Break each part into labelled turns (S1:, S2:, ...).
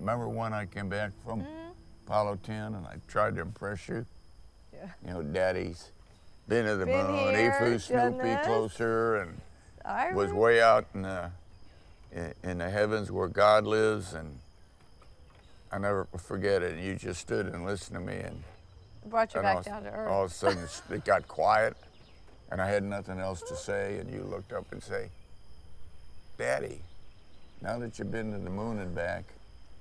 S1: remember when I came back from Apollo 10 and I tried to impress you?
S2: Yeah.
S1: You know, Daddy's been to the
S2: Been
S1: moon, he
S2: here,
S1: flew Snoopy
S2: goodness.
S1: closer, and
S2: I
S1: was
S2: remember.
S1: way out in the heavens where God lives, and I never forget it. And you just stood and listened to me, and
S2: Brought you back down to earth.
S1: all of a sudden it got quiet, and I had nothing else to say, and you looked up and say, Daddy, now that you've been to the moon and back,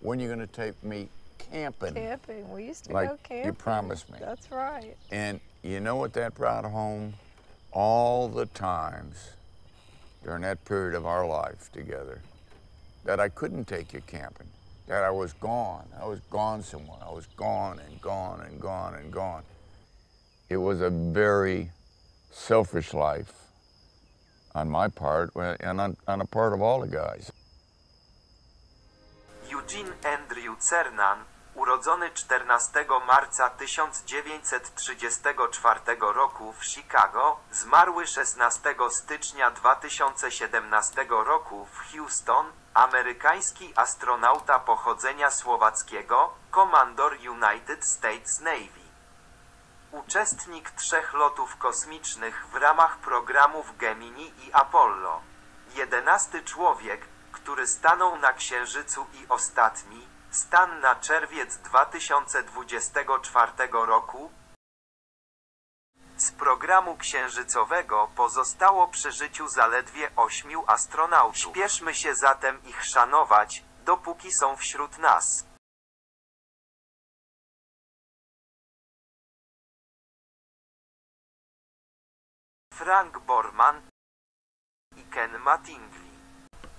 S1: when are you going to take me camping?
S2: Camping. We used to
S1: Like
S2: go camping.
S1: you promised me.
S2: That's right.
S1: And you know what that brought home? All the times during that period of our life together that I couldn't take you camping, that I was gone. I was gone somewhere. I was gone and gone and gone and gone. It was a very selfish life on my part and on a part of all the guys.
S3: Eugene Andrew Cernan, urodzony 14 marca 1934 roku w Chicago, zmarły 16 stycznia 2017 roku w Houston, amerykański astronauta pochodzenia słowackiego, komandor United States Navy. Uczestnik 3 lotów kosmicznych w ramach programów Gemini i Apollo. 11 człowiek, który stanął na Księżycu i ostatni, stan na czerwiec 2024 roku. Z programu księżycowego pozostało przy życiu zaledwie 8 astronautów. Śpieszmy się zatem ich szanować, dopóki są wśród nas. Frank Borman i Ken Mattingly.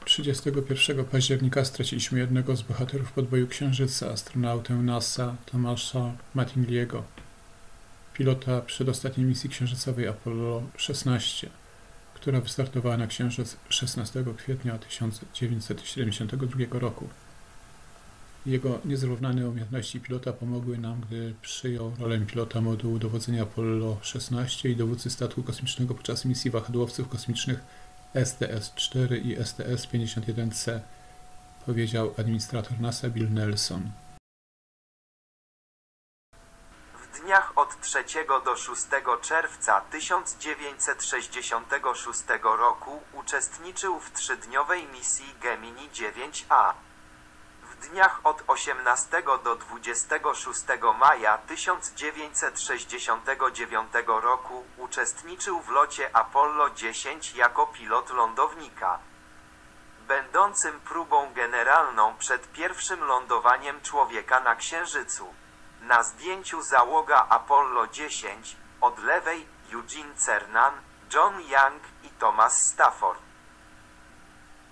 S4: 31 października straciliśmy jednego z bohaterów podboju Księżyca, astronautę NASA Tomasza Mattingliego, pilota przedostatniej misji księżycowej Apollo 16, która wystartowała na Księżyc 16 kwietnia 1972 roku. Jego niezrównane umiejętności pilota pomogły nam, gdy przyjął rolę pilota modułu dowodzenia Apollo 16 i dowódcy statku kosmicznego podczas misji wahadłowców kosmicznych STS-4 i STS-51C, powiedział administrator NASA Bill Nelson.
S3: W dniach od 3 do 6 czerwca 1966 roku uczestniczył w 3-dniowej misji Gemini 9A. W dniach od 18 do 26 maja 1969 roku uczestniczył w locie Apollo 10 jako pilot lądownika, będącym próbą generalną przed pierwszym lądowaniem człowieka na Księżycu. Na zdjęciu załoga Apollo 10, od lewej Eugene Cernan, John Young i Thomas Stafford.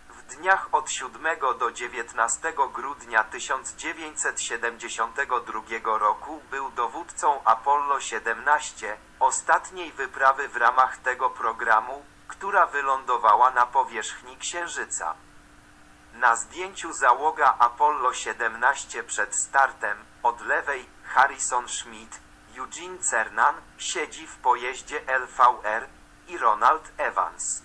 S3: W dniach od 7 do 19 grudnia 1972 roku był dowódcą Apollo 17, ostatniej wyprawy w ramach tego programu, która wylądowała na powierzchni Księżyca. Na zdjęciu załoga Apollo 17 przed startem, od lewej Harrison Schmitt, Eugene Cernan, siedzi w pojeździe LVR i Ronald Evans.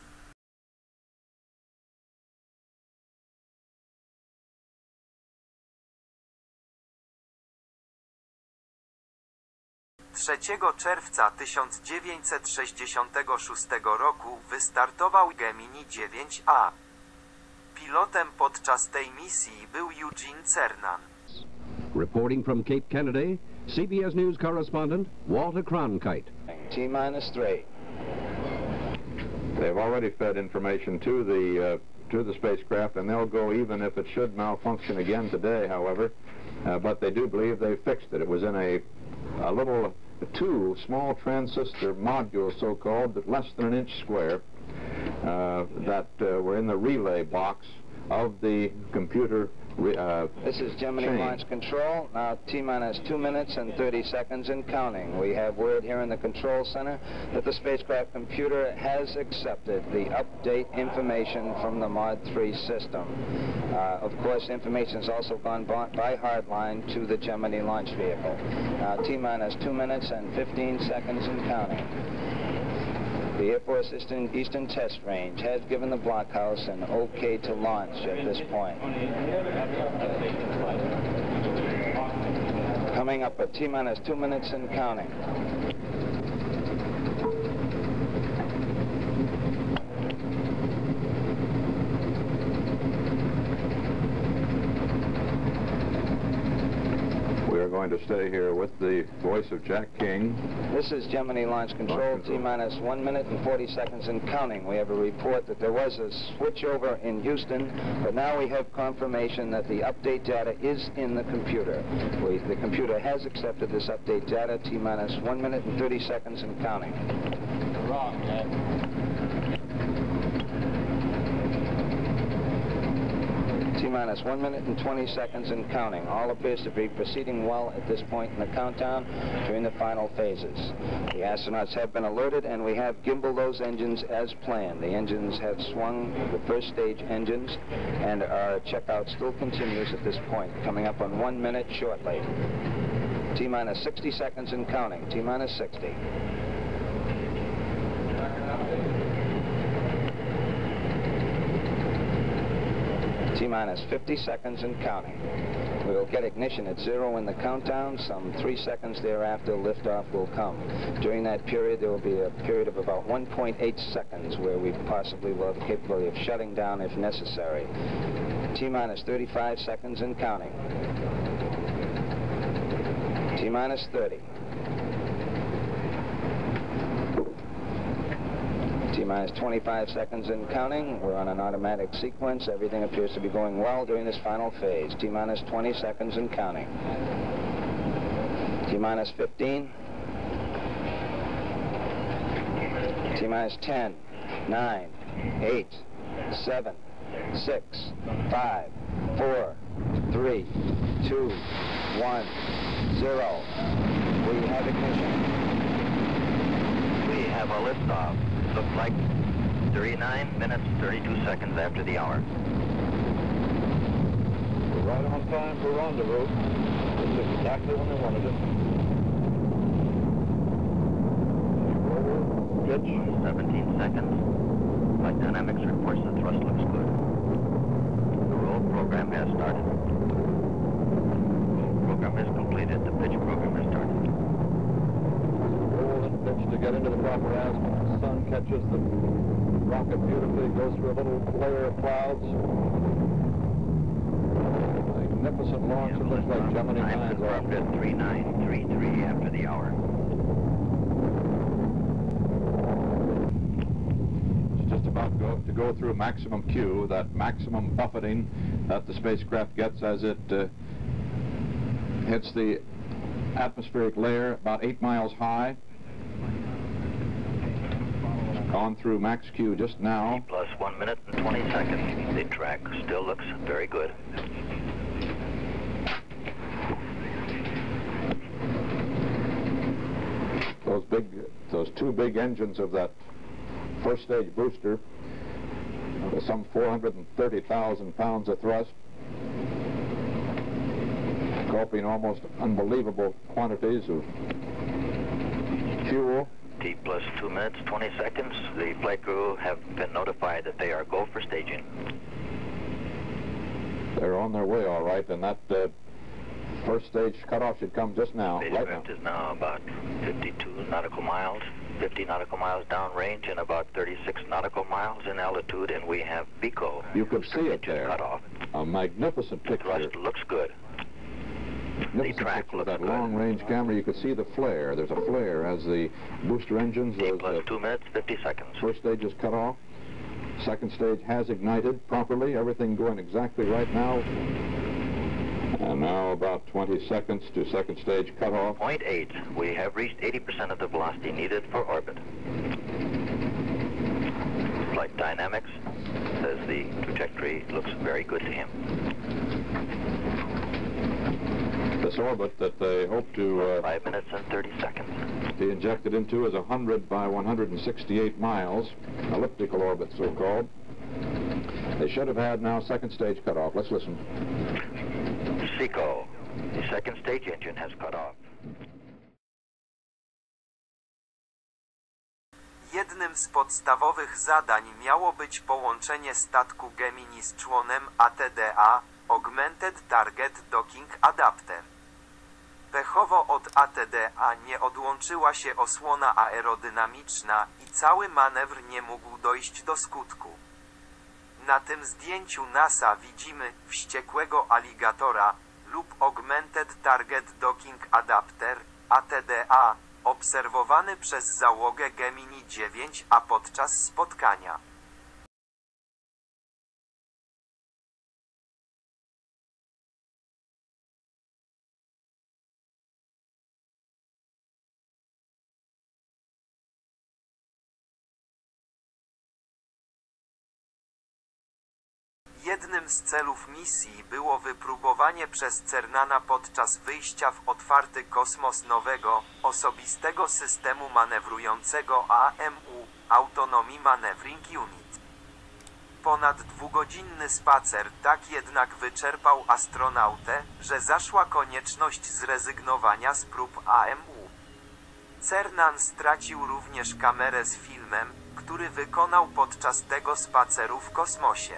S3: Trzeciego czerwca 1966 roku wystartował Gemini 9A. Pilotem podczas tej misji był Eugene Cernan.
S5: Reporting from Cape Kennedy, CBS News correspondent Walter Cronkite.
S6: T-3.
S7: They've already fed information to the spacecraft, and they'll go even if it should malfunction again today, however. But they do believe they fixed it. It was in a little two small transistor modules, so-called, that less than an inch square, that were in the relay box of the computer
S6: This is Gemini
S7: chain.
S6: Launch Control. Now T-minus 2 minutes and 30 seconds and counting. We have word here in the control center that the spacecraft computer has accepted the update information from the Mod 3 system. Of course, information has also gone by hardline to the Gemini launch vehicle. Now T-minus 2 minutes and 15 seconds and counting. The Air Force Eastern Test Range has given the blockhouse an okay to launch at this point. Coming up at T-minus 2 minutes and counting.
S7: We're going to stay here with the voice of Jack King.
S6: This is Gemini Launch Control, T-minus 1 minute and 40 seconds and counting. We have a report that there was a switchover in Houston, but now we have confirmation that the update data is in the computer. The computer has accepted this update data, T-minus 1 minute and 30 seconds and counting.
S8: Wrong, Jack.
S6: T-minus 1 minute and 20 seconds and counting. All appears to be proceeding well at this point in the countdown during the final phases. The astronauts have been alerted, and we have gimbal those engines as planned. The engines have swung, the first stage engines, and our checkout still continues at this point, coming up on 1 minute shortly. T-minus 60 seconds and counting. T-minus 60. T-minus 50 seconds and counting. We will get ignition at 0 in the countdown. Some 3 seconds thereafter, liftoff will come. During that period, there will be a period of about 1.8 seconds where we possibly will have the capability of shutting down if necessary. T-minus 35 seconds and counting. T-minus 30. T-minus 25 seconds and counting. We're on an automatic sequence. Everything appears to be going well during this final phase. T-minus 20 seconds and counting. T-minus 15. T-minus 10, 9, 8, 7, 6, 5, 4, 3, 2, 1, 0. We have ignition.
S9: We have a liftoff. Looks like 39 minutes, 32 seconds after the hour.
S8: We're right on time for rendezvous. This is exactly when we wanted it. Roll, pitch.
S9: 17 seconds. Flight Dynamics reports the thrust looks good. The roll program has started. Roll program is completed. The pitch program has started.
S8: Roll and pitch to get into the proper azimuth. The sun catches the rocket beautifully, goes through a little layer of clouds. Magnificent launch. It looks like Gemini 9.
S9: Time confirmed at 3933 after the hour.
S7: It's just about to go through maximum Q, that maximum buffeting that the spacecraft gets as it hits the atmospheric layer about 8 miles high. Gone through max Q just now.
S9: T plus 1 minute and 20 seconds. The track still looks very good.
S7: Those two big engines of that first stage booster, with some 430,000 pounds of thrust, gulping almost unbelievable quantities of fuel.
S9: T plus 2 minutes, 20 seconds. The flight crew have been notified that they are go for staging.
S7: They're on their way, all right, and that first stage cutoff should come just now.
S9: Spacecraft is now about 52 nautical miles, 50 nautical miles downrange, and about 36 nautical miles in altitude, and we have BICO.
S7: You could see it there.
S9: Cut off.
S7: A magnificent picture.
S9: Thrust looks good. The track
S7: picture.
S9: looks
S7: That
S9: good.
S7: long-range camera, you could see the flare. There's a flare as the booster engines.
S9: T plus 2 minutes, 50 seconds.
S7: First stage is cut off. Second stage has ignited properly. Everything going exactly right now. And now about 20 seconds to second stage cutoff.
S9: 0.8. We have reached 80% of the velocity needed for orbit. Flight Dynamics says the trajectory looks very good to him.
S7: This orbit that they hope to
S9: 5 minutes and 30 seconds.
S7: be injected into is 100 by 168 miles, elliptical orbit so-called. They should have had now second stage cutoff. Let's listen.
S9: SECO, the second stage engine has cut off.
S3: Jednym z podstawowych zadań miało być połączenie statku Gemini z członem ATDA, Augmented Target Docking Adapter. Pechowo od ATDA nie odłączyła się osłona aerodynamiczna i cały manewr nie mógł dojść do skutku. Na tym zdjęciu NASA widzimy wściekłego aligatora lub Augmented Target Docking Adapter, ATDA, obserwowany przez załogę Gemini 9, a podczas spotkania. Jednym z celów misji było wypróbowanie przez Cernana podczas wyjścia w otwarty kosmos nowego, osobistego systemu manewrującego AMU, Autonomy Maneuvering Unit. Ponad dwugodzinny spacer tak jednak wyczerpał astronautę, że zaszła konieczność zrezygnowania z prób AMU. Cernan stracił również kamerę z filmem, który wykonał podczas tego spaceru w kosmosie.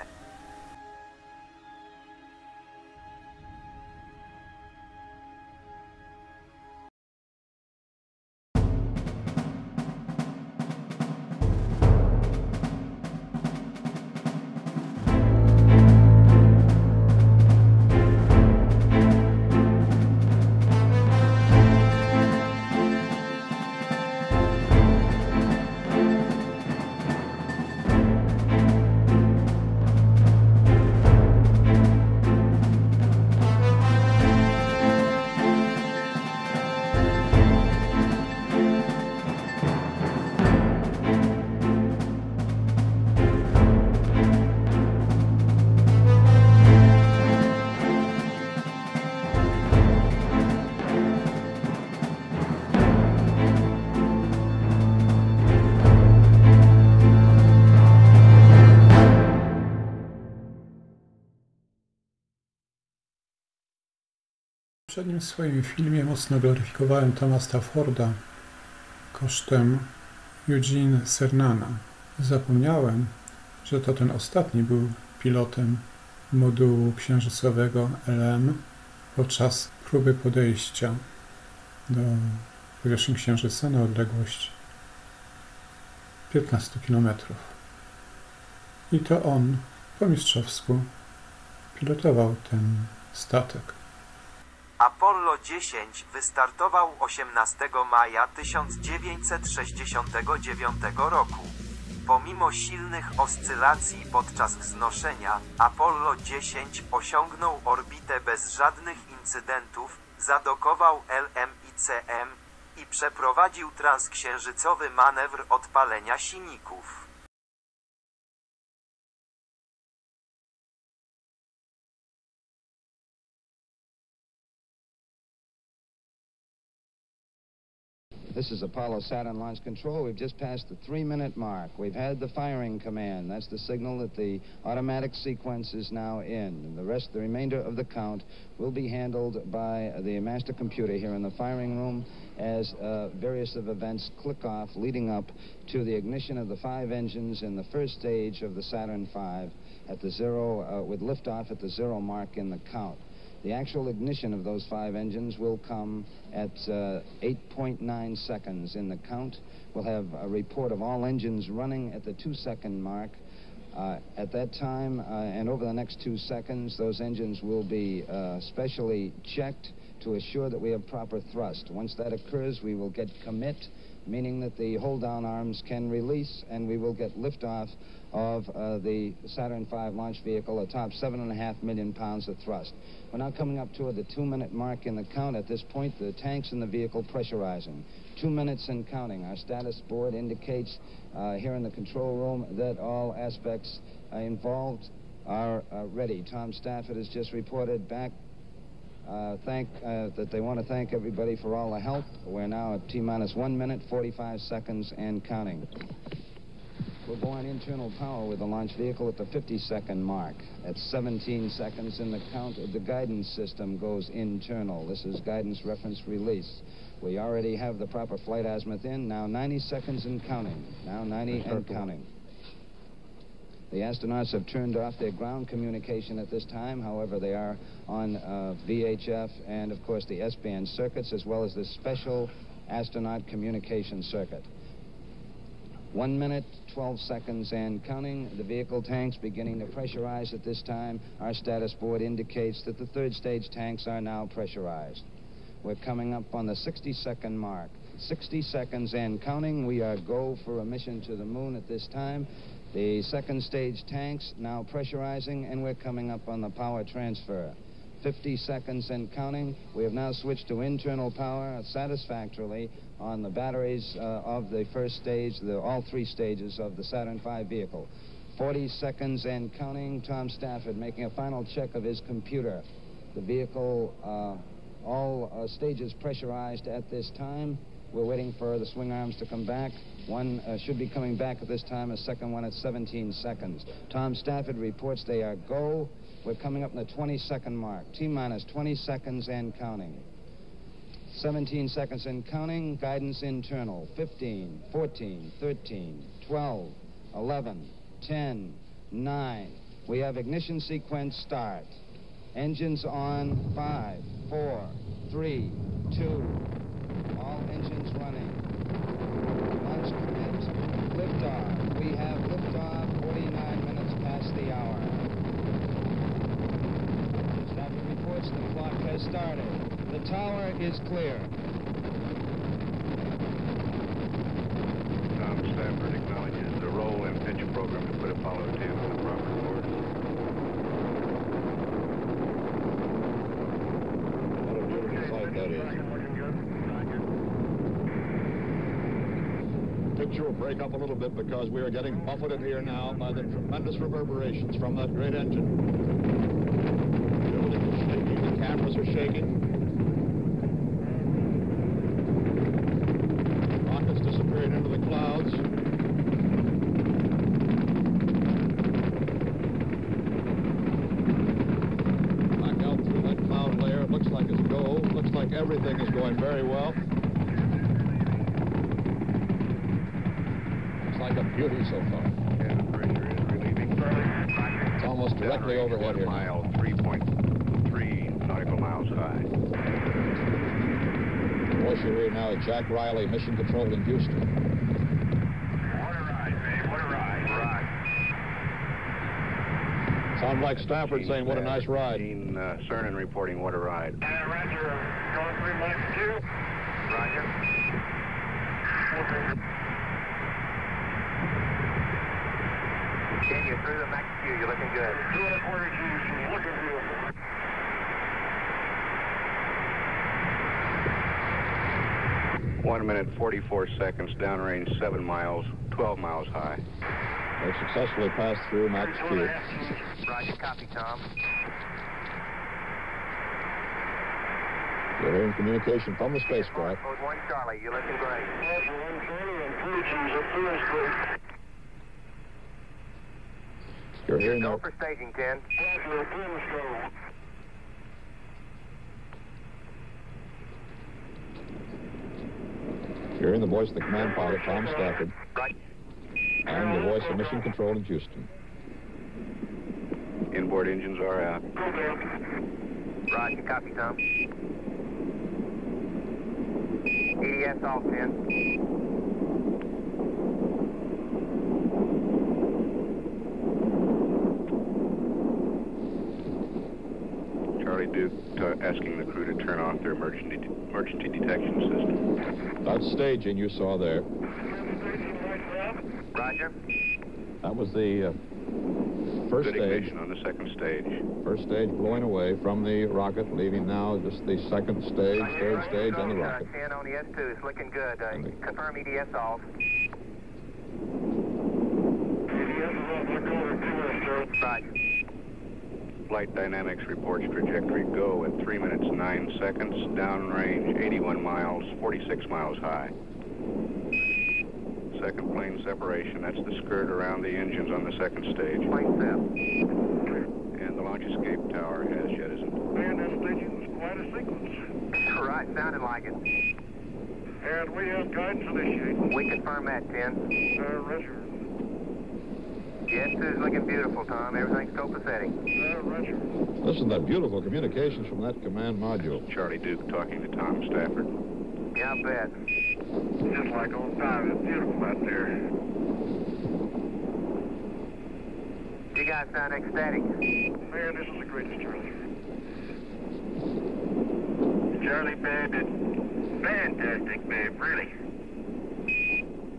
S4: W poprzednim swoim filmie mocno gloryfikowałem Toma Stafforda kosztem Eugene Cernana. Zapomniałem, że to ten ostatni był pilotem modułu księżycowego LM podczas próby podejścia do powierzchni Księżyca na odległość 15 km. I to on po mistrzowsku pilotował ten statek.
S3: Apollo 10 wystartował 18 maja 1969 roku. Pomimo silnych oscylacji podczas wznoszenia, Apollo 10 osiągnął orbitę bez żadnych incydentów, zadokował LM-ICM i przeprowadził transksiężycowy manewr odpalenia silników.
S6: This is Apollo Saturn Launch Control. We've just passed the 3-minute mark. We've had the firing command. That's the signal that the automatic sequence is now in. And the remainder of the count will be handled by the master computer here in the firing room as various of events click off leading up to the ignition of the 5 engines in the first stage of the Saturn V at the 0, with liftoff at the 0 mark in the count. The actual ignition of those 5 engines will come at 8.9 seconds in the count. We'll have a report of all engines running at the 2-second mark. At that time, and over the next 2 seconds, those engines will be specially checked to assure that we have proper thrust. Once that occurs, we will get commit, meaning that the hold-down arms can release, and we will get liftoff of the Saturn V launch vehicle atop 7.5 million pounds of thrust. We're now coming up toward the 2-minute mark in the count. At this point, the tanks in the vehicle pressurizing. 2 minutes and counting. Our status board indicates here in the control room that all aspects involved are ready. Tom Stafford has just reported back that they want to thank everybody for all the help. We're now at T-minus 1 minute, 45 seconds and counting. We'll go on internal power with the launch vehicle at the 50-second mark. At 17 seconds in the count, the guidance system goes internal. This is guidance reference release. We already have the proper flight azimuth in. Now 90 seconds and counting. Now 90 and counting. The astronauts have turned off their ground communication at this time. However, they are on VHF and, of course, the S-band circuits, as well as the special astronaut communication circuit. 1 minute, 12 seconds and counting. The vehicle tanks beginning to pressurize at this time. Our status board indicates that the third stage tanks are now pressurized. We're coming up on the 60-second mark. 60 seconds and counting. We are go for a mission to the moon at this time. The second stage tanks now pressurizing, and we're coming up on the power transfer. 50 seconds and counting. We have now switched to internal power satisfactorily on the batteries of the first stage, all three stages of the Saturn V vehicle. 40 seconds and counting. Tom Stafford making a final check of his computer. The vehicle, all stages pressurized at this time. We're waiting for the swing arms to come back. One should be coming back at this time, a second one at 17 seconds. Tom Stafford reports they are go. We're coming up in the 20-second mark. T-minus 20 seconds and counting. 17 seconds and counting. Guidance internal. 15, 14, 13, 12, 11, 10, 9. We have ignition sequence start. Engines on. 5, 4, 3, 2. All engines running. Launch commit. Liftoff. We have liftoff 49 minutes past the hour. Stafford reports the clock has started. The tower is clear.
S7: Tom Stafford acknowledges the roll and pitch program to put Apollo 10 on the proper course. What a beautiful sight that is. Picture will break up a little bit because we are getting buffeted here now by the tremendous reverberations from that great engine. The building is shaking, the cameras are shaking. Rockets disappearing into the clouds. Back out through that cloud layer, it looks like it's go. It looks like everything is going very well. Like a beauty so far. Yeah, the pressure is relieving. It's almost directly overhead here. 1 mile, 3.3 nautical miles high. The voice you hear now is Jack Riley, Mission Control in Houston.
S10: What a ride, babe. What a ride.
S7: Sounds like Stafford saying, what a nice ride. Eugene Cernan reporting, what a ride.
S10: Roger. Going 3 minutes 2. Roger.
S3: Ken, you're through the max Q. You're looking good.
S10: 2 1/4 G's. Looking beautiful.
S7: One minute, 44 seconds, downrange 7 miles, 12 miles high. They successfully passed through max Q.
S3: Roger, copy, Tom.
S7: You're hearing communication from the spacecraft.
S3: Code 1 Charlie, you're looking great.
S10: 1 Charlie and 3 G's up to us, great.
S7: You're hearing
S3: Go
S7: that.
S3: for staging, Ken.
S10: Roger, 10 go.
S7: You're hearing the voice of the command pilot, Tom Stafford,
S3: Right.
S7: and the voice of Mission Control in Houston. Inboard engines are out.
S3: Roger, copy, Tom. EDS off, Ken.
S7: Charlie Duke asking the crew to turn off their emergency detection system. That's staging you saw there.
S3: Roger.
S7: That was the first stage. On the second stage. First stage blowing away from the rocket, leaving now just the second stage, third stage, and the rocket.
S3: 10 on the S2. It's looking good. Confirm EDS off. Roger.
S7: Flight Dynamics reports trajectory go at 3 minutes 9 seconds, downrange 81 miles, 46 miles high. Second plane separation, that's the skirt around the engines on the second stage.
S3: Plane set.
S7: And the launch escape tower has jettisoned.
S10: Man, that staging was quite a sequence.
S3: Right, sounded like it.
S10: And we have guidance initiated.
S11: We confirm that, Ken.
S10: Roger.
S11: Yes, it's looking beautiful, Tom. Everything's copacetic.
S10: Roger.
S7: Listen, that beautiful communications from that command module.
S8: Charlie Duke talking to Tom Stafford.
S11: Yeah, I bet.
S10: Just like old time. It's beautiful out there.
S11: You guys sound ecstatic.
S10: Man, this is the greatest, Charlie. Charlie, babe, it's fantastic, babe, really.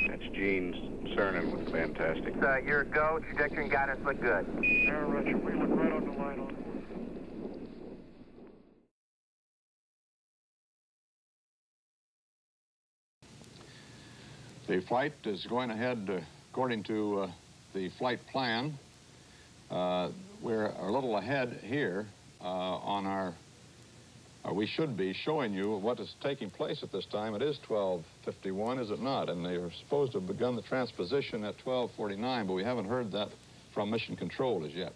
S8: That's Eugene Cernan with Fantastic.
S11: Your go, trajectory and guidance look good.
S10: Roger. We look right on the line on board.
S7: The flight is going ahead according to the flight plan. We're a little ahead here on our, we should be showing you what is taking place at this time. It is 12:51, is it not? And they are supposed to have begun the transposition at 12:49, but we haven't heard that from Mission Control as yet.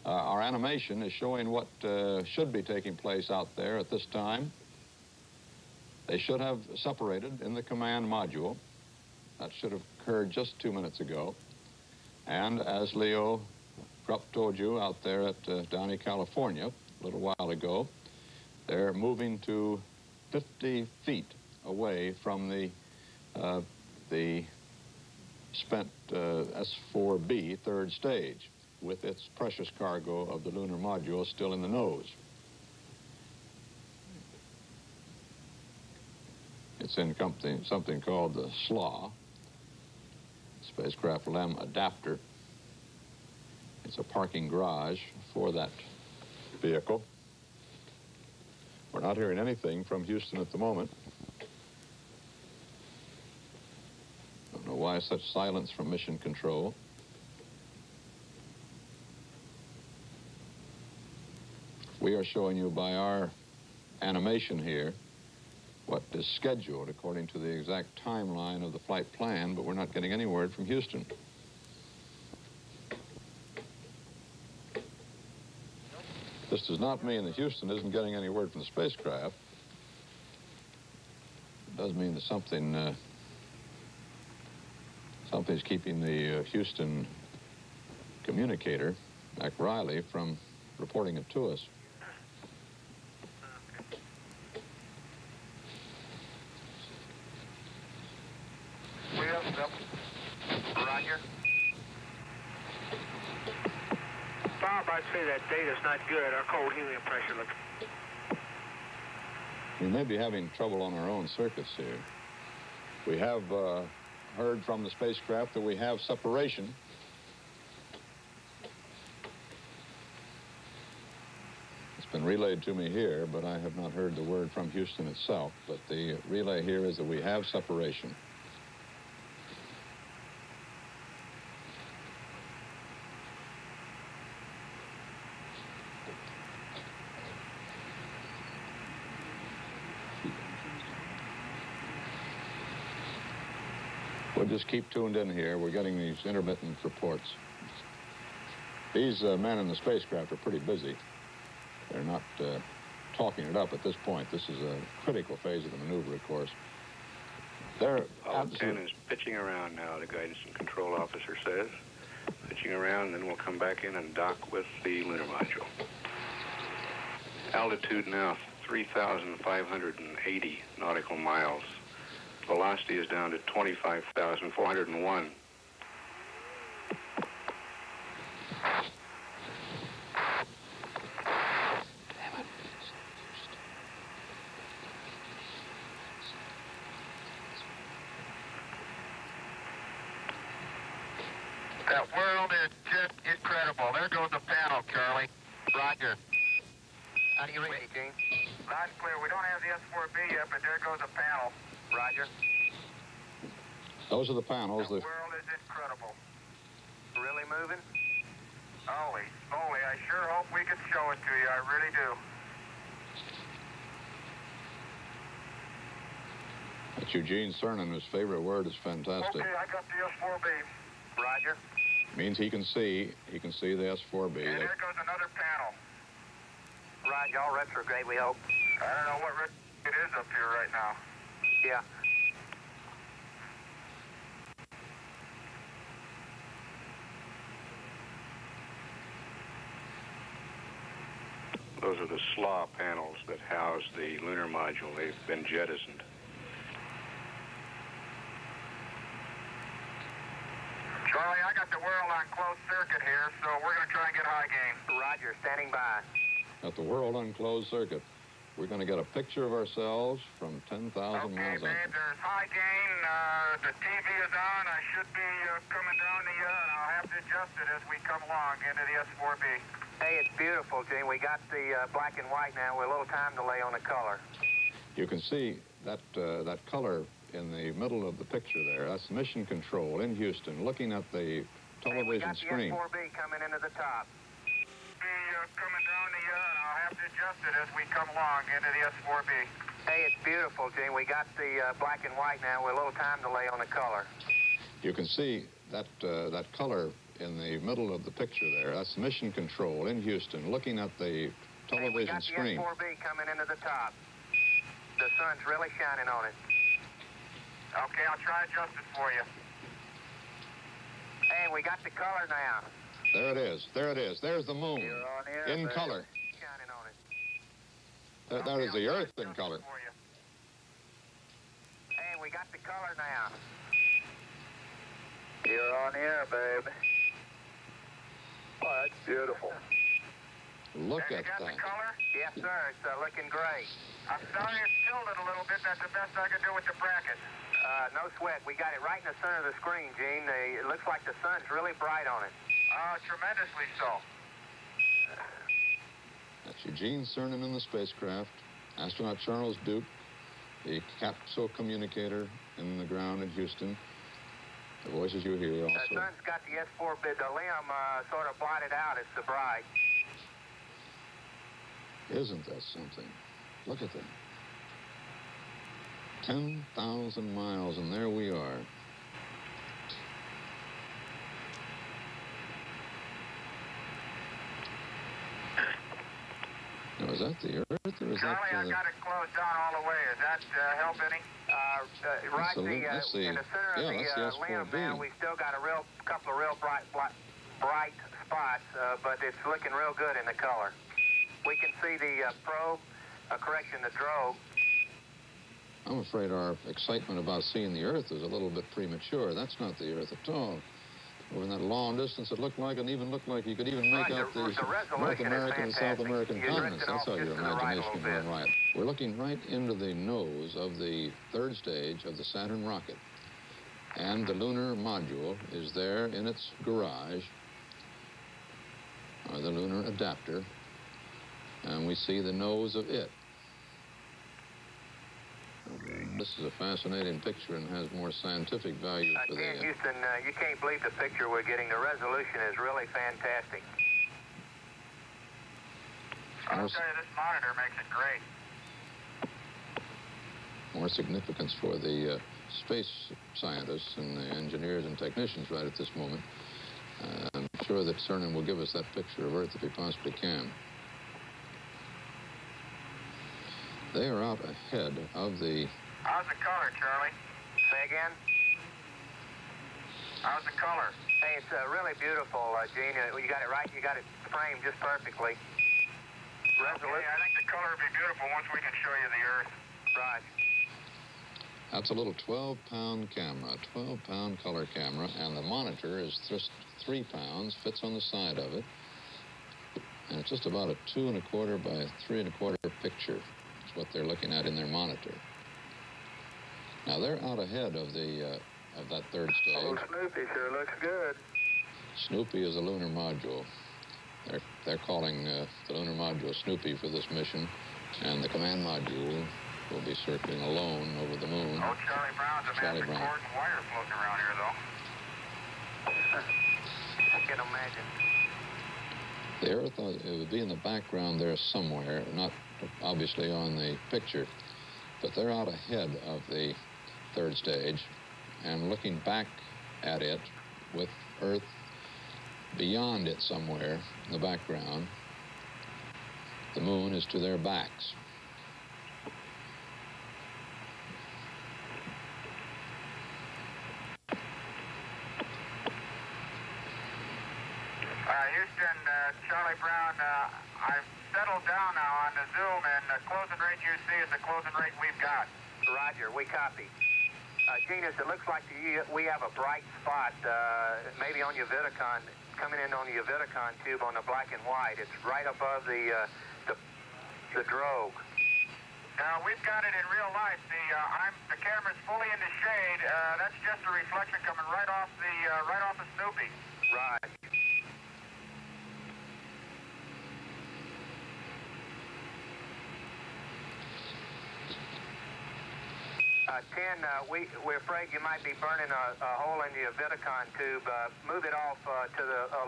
S7: Our animation is showing what should be taking place out there at this time. They should have separated in the command module. That should have occurred just 2 minutes ago. And as Leo Krupp told you out there at Downey, California, a little while ago, they're moving to 50 feet away from the spent S-4B third stage, with its precious cargo of the lunar module still in the nose. It's in something called the SLA, Spacecraft LEM Adapter. It's a parking garage for that vehicle. We're not hearing anything from Houston at the moment. Don't know why such silence from Mission Control. We are showing you by our animation here what is scheduled according to the exact timeline of the flight plan, but we're not getting any word from Houston. This does not mean that Houston isn't getting any word from the spacecraft. It does mean that something's keeping the Houston communicator, Mac Riley, from reporting it to us.
S11: Roger.
S10: Bob, I'd say that data's not good. Our cold helium pressure looks...
S7: We may be having trouble on our own circuits here. We have heard from the spacecraft that we have separation. It's been relayed to me here, but I have not heard the word from Houston itself. But the relay here is that we have separation. We'll just keep tuned in here. We're getting these intermittent reports. These men in the spacecraft are pretty busy. They're not talking it up at this point. This is a critical phase of the maneuver, of course. They're
S8: All 10 is pitching around now, the guidance and control officer says. Pitching around, then we'll come back in and dock with the lunar module. Altitude now 3,580 nautical miles. Velocity is down to 25,401.
S11: That world is just incredible. There goes the panel, Charlie. Roger. How do you read it, Gene?
S10: Loud and clear. We don't have the S-4B yet, but there goes the panel.
S11: Roger.
S7: Those are the panels.
S10: The world is incredible.
S11: Really moving?
S10: Holy moly, I sure hope we can show it to you. I really do.
S7: That's Eugene Cernan, whose favorite word is fantastic.
S10: Okay, I got the S-4B.
S11: Roger.
S7: Means he can see the S-4B.
S10: And there goes another panel.
S11: Roger, all retrograde, we hope.
S10: I don't know what it is up here right now.
S9: Yeah.
S8: Those are the slaw panels that house the lunar module. They've been jettisoned.
S10: Charlie, I got the world on closed circuit here, so we're going to try and get high gain.
S9: Roger, standing by.
S7: At the world on closed circuit, we're going to get a picture of ourselves from 10,000 miles
S10: Okay,
S7: out.
S10: babe, there's high gain. The TV is on. I should be coming down the, and I'll have to adjust it as we come along into the S4B.
S9: Hey, it's beautiful, Gene. We got the black and white now with a little time delay on the color.
S7: You can see that that color in the middle of the picture there. That's mission control in Houston, looking at the television screen.
S9: Hey, we got the S4B coming into the top.
S10: Be coming down the, and I'll have to adjust it as we come along into the S4B.
S9: Hey, it's beautiful, Gene. We got the black and white now with a little time delay on the color.
S7: You can see that that color in the middle of the picture there. That's mission control in Houston, looking at the television screen.
S9: Hey, we got the S4B coming into the top. The sun's really shining on it.
S10: Okay, I'll try to adjust it for you.
S9: Hey, we got the color now.
S7: There it is. There it is. There's the moon in color.
S9: Shining on it.
S7: That is the Earth in color.
S9: Hey, we got the color now.
S10: You're on air, babe. Oh, that's beautiful.
S7: Look
S10: Have
S7: at
S10: you got
S7: that.
S10: the color?
S9: Yes, sir. It's looking great.
S10: I'm sorry it's tilted a little bit. That's the best I could do with the bracket.
S9: No sweat. We got it right in the center of the screen, Gene. It looks like the sun's really bright on it.
S10: Tremendously so.
S7: That's Eugene Cernan in the spacecraft, astronaut Charles Duke, the capsule communicator in the ground in Houston. The voices you hear also.
S9: The sun's got the S4B, the limb sort of blotted out. It's so bright.
S7: Isn't that something? Look at that. 10,000 miles, and there we are. Now, is that the Earth, or is
S10: Charlie,
S7: that
S10: I got it closed down all the way. Does that help any?
S9: Right
S7: let's see.
S9: in the center of the limb now, we still got a couple of real bright spots, but it's looking real good in the color. We can see the probe, the drobe.
S7: I'm afraid our excitement about seeing the Earth is a little bit premature. That's not the Earth at all. Over in that long distance, it looked like, and even looked like you could even make out the North American and South American continents. That's how your imagination can run riot. We're looking right into the nose of the third stage of the Saturn rocket. And the lunar module is there in its garage, or the lunar adapter, and we see the nose of it. This is a fascinating picture and has more scientific value for the...
S9: Houston, you can't believe the picture we're getting. The resolution is really fantastic.
S10: I'll tell you, this monitor makes it great.
S7: More significance for the space scientists and the engineers and technicians right at this moment. I'm sure that Cernan will give us that picture of Earth if he possibly can. They are out ahead of the...
S10: How's the color, Charlie?
S9: Say again?
S10: How's the color?
S9: Hey, it's really beautiful, Gene. You got it right. You got it framed just perfectly.
S10: Okay, I think the color would be beautiful once we can show you the Earth.
S9: Right.
S7: That's a little 12-pound camera, 12-pound color camera, and the monitor is just 3 pounds, fits on the side of it, and it's just about a 2 1/4 by 3 1/4 picture. That's what they're looking at in their monitor. Now they're out ahead of the of that third stage.
S10: Oh, Snoopy sure looks good.
S7: Snoopy is a lunar module. They're calling the lunar module Snoopy for this mission, and the command module will be circling alone over the moon.
S10: Oh, Charlie Brown's a massive cord and wire floating around here, though.
S9: I can imagine.
S7: The Earth, it would be in the background there somewhere, not obviously on the picture, but they're out ahead of the third stage and looking back at it with Earth beyond it somewhere in the background. The moon is to their backs.
S10: Houston, Charlie Brown, I've settled down now on the zoom, and the closing rate you see is the closing rate we've got.
S9: Roger, we copy. Genus, it looks like we have a bright spot, maybe on your Vidicon, coming in on your Vidicon tube on the black and white. It's right above the drogue.
S10: Now, we've got it in real life. The camera's fully in the shade. That's just a reflection coming right off the Snoopy.
S9: Right. Ten, we're afraid you might be burning a hole in your Vidicon tube. Move it off a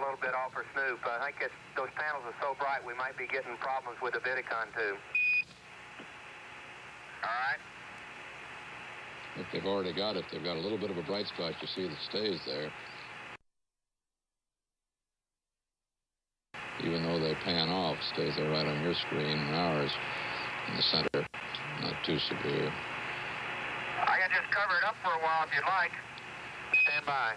S9: little bit off for Snoop. I think those panels are so bright we might be getting problems with the Vidicon tube.
S10: All right.
S12: If they've already got it, they've got a little bit of a bright spot you see that stays there. Even though they pan off, stays there right on your screen and ours in the center. Not too severe.
S10: I can just cover it up for a while if you'd like.
S9: Stand by.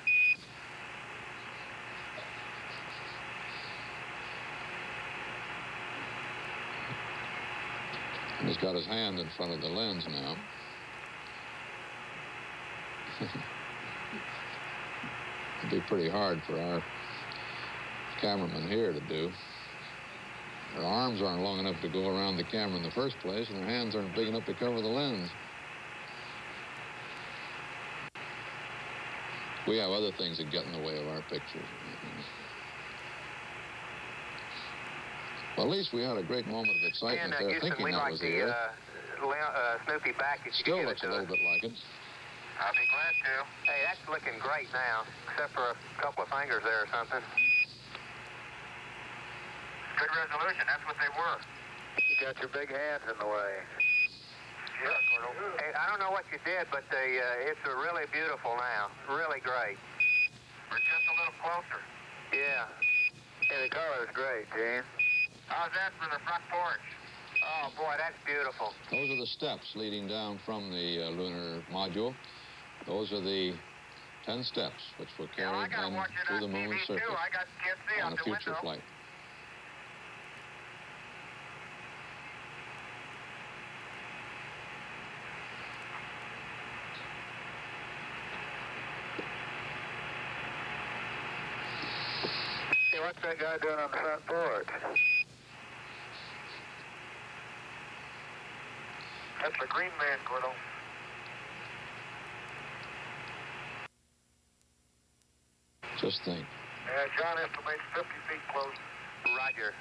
S12: And he's got his hand in front of the lens now. It'd be pretty hard for our cameraman here to do. Their arms aren't long enough to go around the camera in the first place, and their hands aren't big enough to cover the lens. We have other things that get in the way of our pictures. Well, at least we had a great moment of excitement there,
S9: Houston,
S12: thinking that was the Earth.
S9: Snoopy back if you
S12: Still
S9: give
S12: looks
S9: it
S12: a
S9: to
S12: little
S9: us.
S12: bit like it.
S10: I'll be glad to.
S9: Hey, that's looking great now, except for a couple of fingers there or something.
S10: Good resolution. That's what they were.
S9: You got your big hands in the way.
S10: Yeah, Gordo.
S9: Hey, I don't know what you did, but it's really beautiful now. Really great.
S10: We're just a little closer.
S9: Yeah.
S10: Hey, the color's great, Gene. How's that for the front porch?
S9: Oh, boy, that's beautiful.
S12: Those are the steps leading down from the lunar module. Those are the 10 steps which will carry then through the moon's surface on a future flight.
S10: Hey, what's that guy doing on the front porch? That's the green man, Gordo.
S12: Just think.
S10: John estimates 50 feet close.
S9: Roger.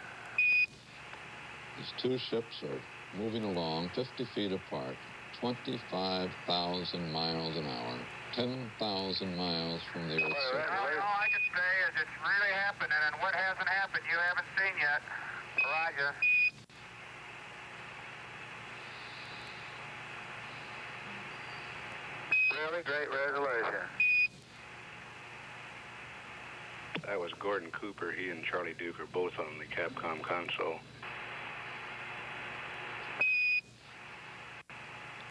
S12: These two ships are moving along 50 feet apart, 25,000 miles an hour, 10,000 miles from the Earth's surface.
S10: All I can say is it's really happening, and what hasn't happened you haven't seen yet.
S9: Roger.
S10: Really great resolution.
S8: That was Gordon Cooper. He and Charlie Duke are both on the Capcom console.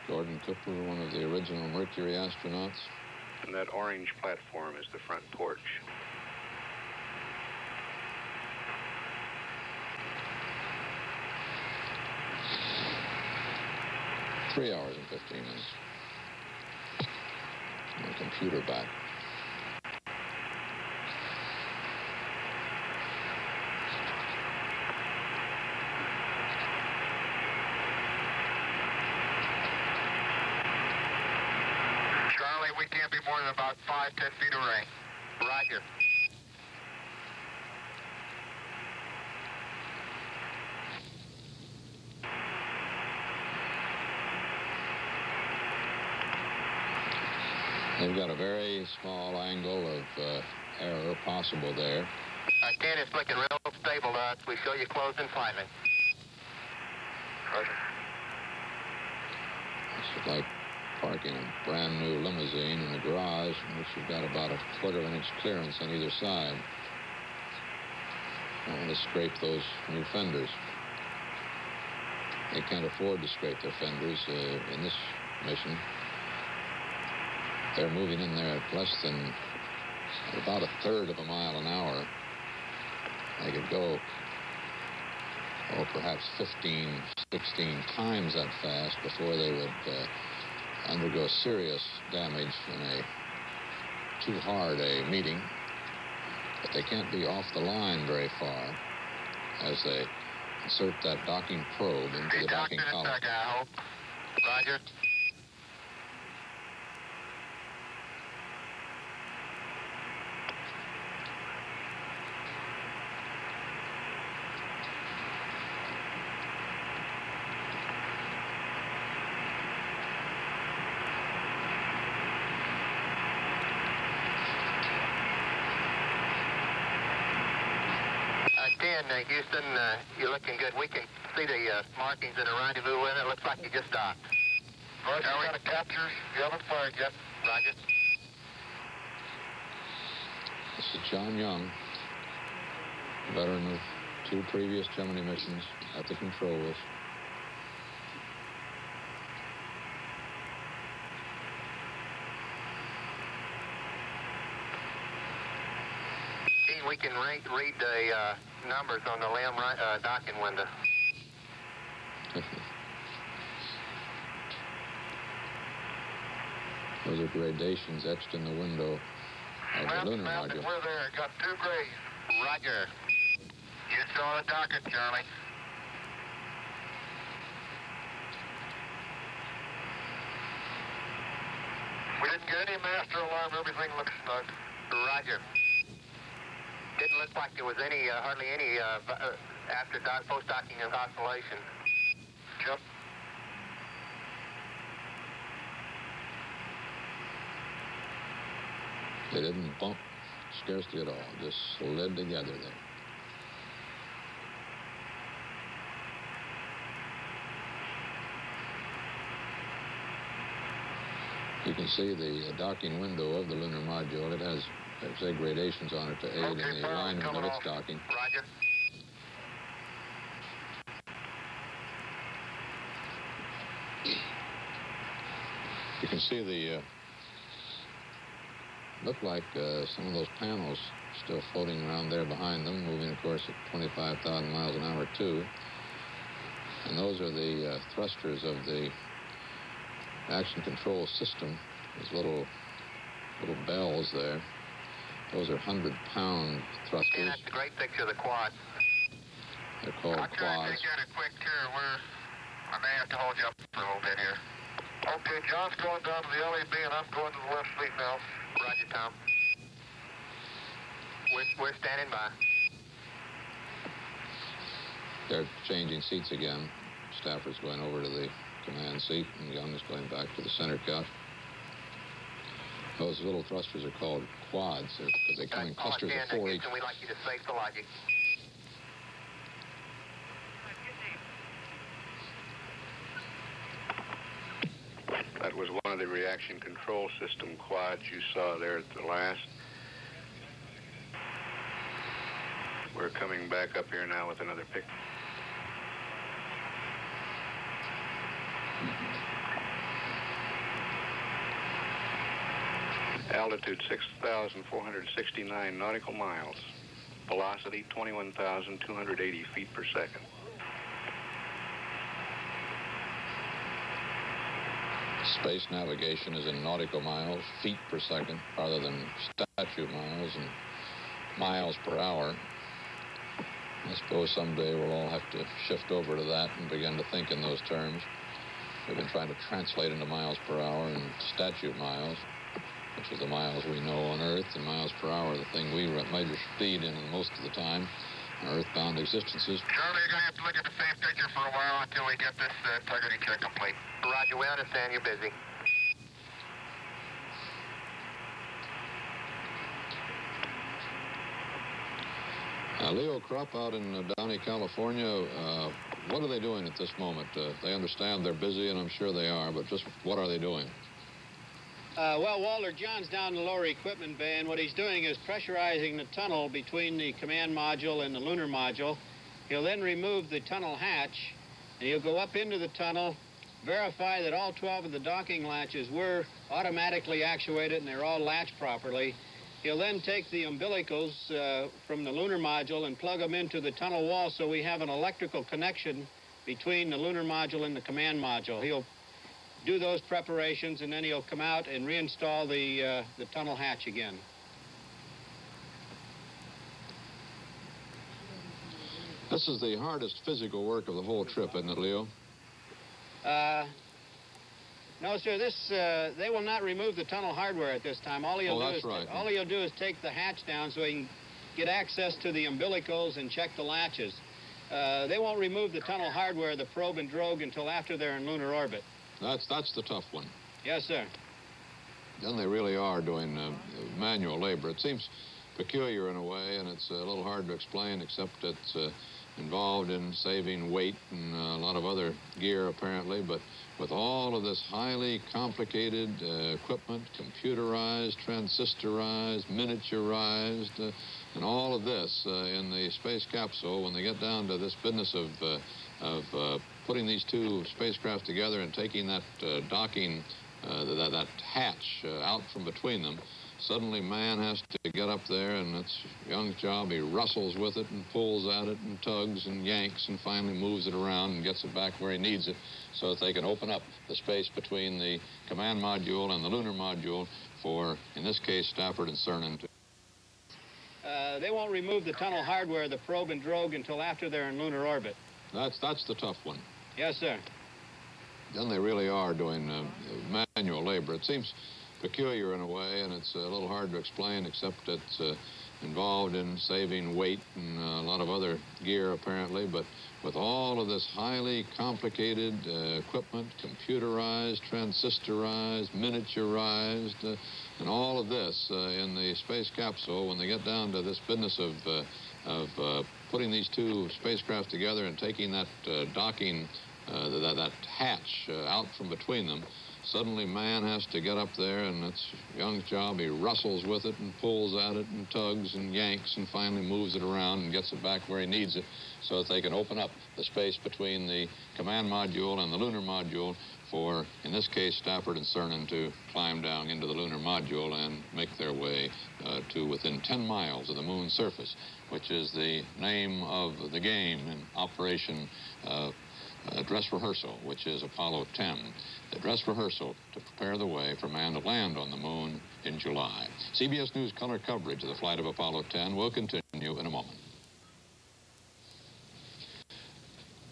S12: Gordon Cooper, one of the original Mercury astronauts.
S8: And that orange platform is the front porch.
S12: Three hours and 15 minutes. My computer back.
S10: Charlie, we can't be more than about 5-10 feet away.
S9: Roger.
S12: They've got a very small angle of error possible there.
S9: Ken, it's looking real stable to us. We show you closing finally.
S12: This is like parking a brand new limousine in a garage in which you've got about 1/4 inch clearance on either side. I want to scrape those new fenders. They can't afford to scrape their fenders in this mission. They're moving in there at less than about 1/3 of a mile an hour. They could go, oh, perhaps 15, 16 times that fast before they would undergo serious damage in a too hard a meeting. But they can't be off the line very far as they insert that docking probe into the docking column.
S11: Roger. Houston, you're looking good. We can see the markings in a rendezvous with it. Looks like you just docked. Roger, we got a capture. You haven't fired yet. Roger.
S12: This is John Young, veteran of 2 previous Gemini missions at the controls.
S9: We can read the numbers on the limb docking window.
S12: Those are gradations etched in the window of the lunar module.
S11: We're there. Got 2 grays.
S9: Roger.
S11: You saw the docket, Charlie. We didn't get any master alarm. Everything looks snug.
S9: Roger. Didn't look like there was any, hardly any after post-docking oscillation.
S11: Yep.
S12: They didn't bump scarcely at all, just slid together there. You can see the docking window of the lunar module. It has, say, gradations on it to aid in the alignment of its docking.
S9: Roger.
S12: You can see the, look like some of those panels still floating around there behind them, moving, of course, at 25,000 miles an hour, too. And those are the thrusters of the action control system. These little bells there. Those are 100-pound thrusters.
S9: Yeah, that's a great picture of the quad.
S12: They're called
S11: I'm trying to
S12: quads.
S11: get a quick tour. I may have to hold you up for a little bit here. Okay, John's going down to the LEB, and I'm going to the left fleet now.
S9: Roger, Tom. We're standing by.
S12: They're changing seats again. Stafford's going over to the command seat, and Young's going back to the center couch. Those little thrusters are called quads because they come in clusters of 4 each.
S9: We'd like you to space the logic.
S8: That was one of the reaction control system quads you saw there at the last. We're coming back up here now with another picture. Altitude 6,469 nautical miles. Velocity 21,280 feet per second.
S12: Space navigation is in nautical miles, feet per second, rather than statute miles and miles per hour. I suppose someday we'll all have to shift over to that and begin to think in those terms. We've been trying to translate into miles per hour and statute miles, which is the miles we know on Earth, and miles per hour, the thing we measure speed in most of the time, our earthbound existences.
S11: Charlie, you're going to have to look at the same picture for a while until we get this integrity check complete.
S9: Roger, we understand you're busy.
S12: Leo Krupp out in Downey, California, what are they doing at this moment? They understand they're busy, and I'm sure they are, but just what are they doing?
S13: Well, Walter, John's down in the lower equipment bay, and what he's doing is pressurizing the tunnel between the command module and the lunar module. He'll then remove the tunnel hatch, and he'll go up into the tunnel, verify that all 12 of the docking latches were automatically actuated and they're all latched properly. He'll then take the umbilicals from the lunar module and plug them into the tunnel wall so we have an electrical connection between the lunar module and the command module. He'll do those preparations and then he'll come out and reinstall the tunnel hatch again.
S12: This is the hardest physical work of the whole trip, isn't it, Leo?
S13: No, sir. They will not remove the tunnel hardware at this time. All he'll do is take the hatch down so he can get access to the umbilicals and check the latches. They won't remove the tunnel hardware, the probe and drogue, until after they're in lunar orbit.
S12: That's the tough one.
S13: Yes, sir.
S12: Then they really are doing manual labor. It seems peculiar in a way, and it's a little hard to explain, except it's involved in saving weight and a lot of other gear, apparently. But with all of this highly complicated equipment, computerized, transistorized, miniaturized, and all of this in the space capsule, when they get down to this business of putting these two spacecraft together and taking that docking, that hatch out from between them, suddenly man has to get up there, and it's Young's job. He wrestles with it and pulls at it and tugs and yanks and finally moves it around and gets it back where he needs it so that they can open up the space between the command module and the lunar module for, in this case, Stafford and Cernan.
S13: They won't remove the tunnel hardware, the probe and drogue, until after they're in lunar orbit.
S12: That's the tough one.
S13: Yes, sir.
S12: Then they really are doing manual labor. It seems peculiar in a way, and it's a little hard to explain, except it's involved in saving weight and a lot of other gear, apparently. But with all of this highly complicated equipment, computerized, transistorized, miniaturized, and all of this in the space capsule, when they get down to this business of putting these two spacecraft together and taking that docking, that hatch out from between them, suddenly man has to get up there, and it's Young's job. He wrestles with it and pulls at it and tugs and yanks and finally moves it around and gets it back where he needs it so that they can open up the space between the command module and the lunar module for, in this case, Stafford and Cernan to climb down into the lunar module and make their way to within 10 miles of the moon's surface, which is the name of the game in Operation Dress Rehearsal, which is Apollo 10. The dress rehearsal to prepare the way for man to land on the moon in July. CBS News color coverage of the flight of Apollo 10 will continue in a moment.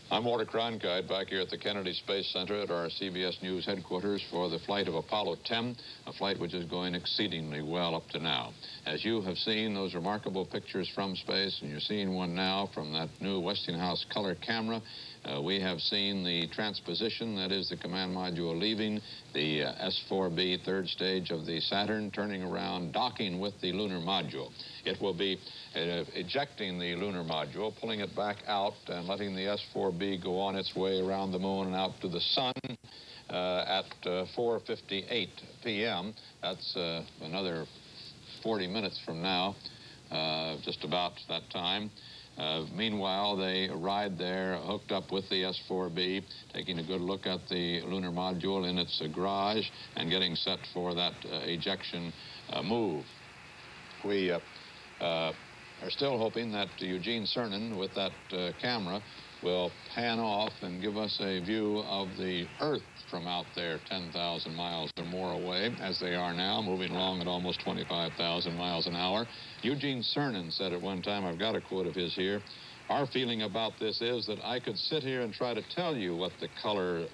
S12: I'm Walter Cronkite back here at the Kennedy Space Center at our CBS News headquarters for the flight of Apollo 10, a flight which is going exceedingly well up to now. As you have seen those remarkable pictures from space, and you're seeing one now from that new Westinghouse color camera, we have seen the transposition, that is the command module leaving the S4B third stage of the Saturn, turning around, docking with the lunar module. It will be ejecting the lunar module, pulling it back out and letting the S4B go on its way around the moon and out to the sun at 4:58 p.m. That's another 40 minutes from now, just about that time. Meanwhile, they ride there hooked up with the S4B, taking a good look at the lunar module in its garage and getting set for that ejection move. We are still hoping that Eugene Cernan, with that camera, will pan off and give us a view of the Earth from out there 10,000 miles or more away, as they are now, moving along at almost 25,000 miles an hour. Eugene Cernan said at one time, I've got a quote of his here, "Our feeling about this is that I could sit here and try to tell you what the colors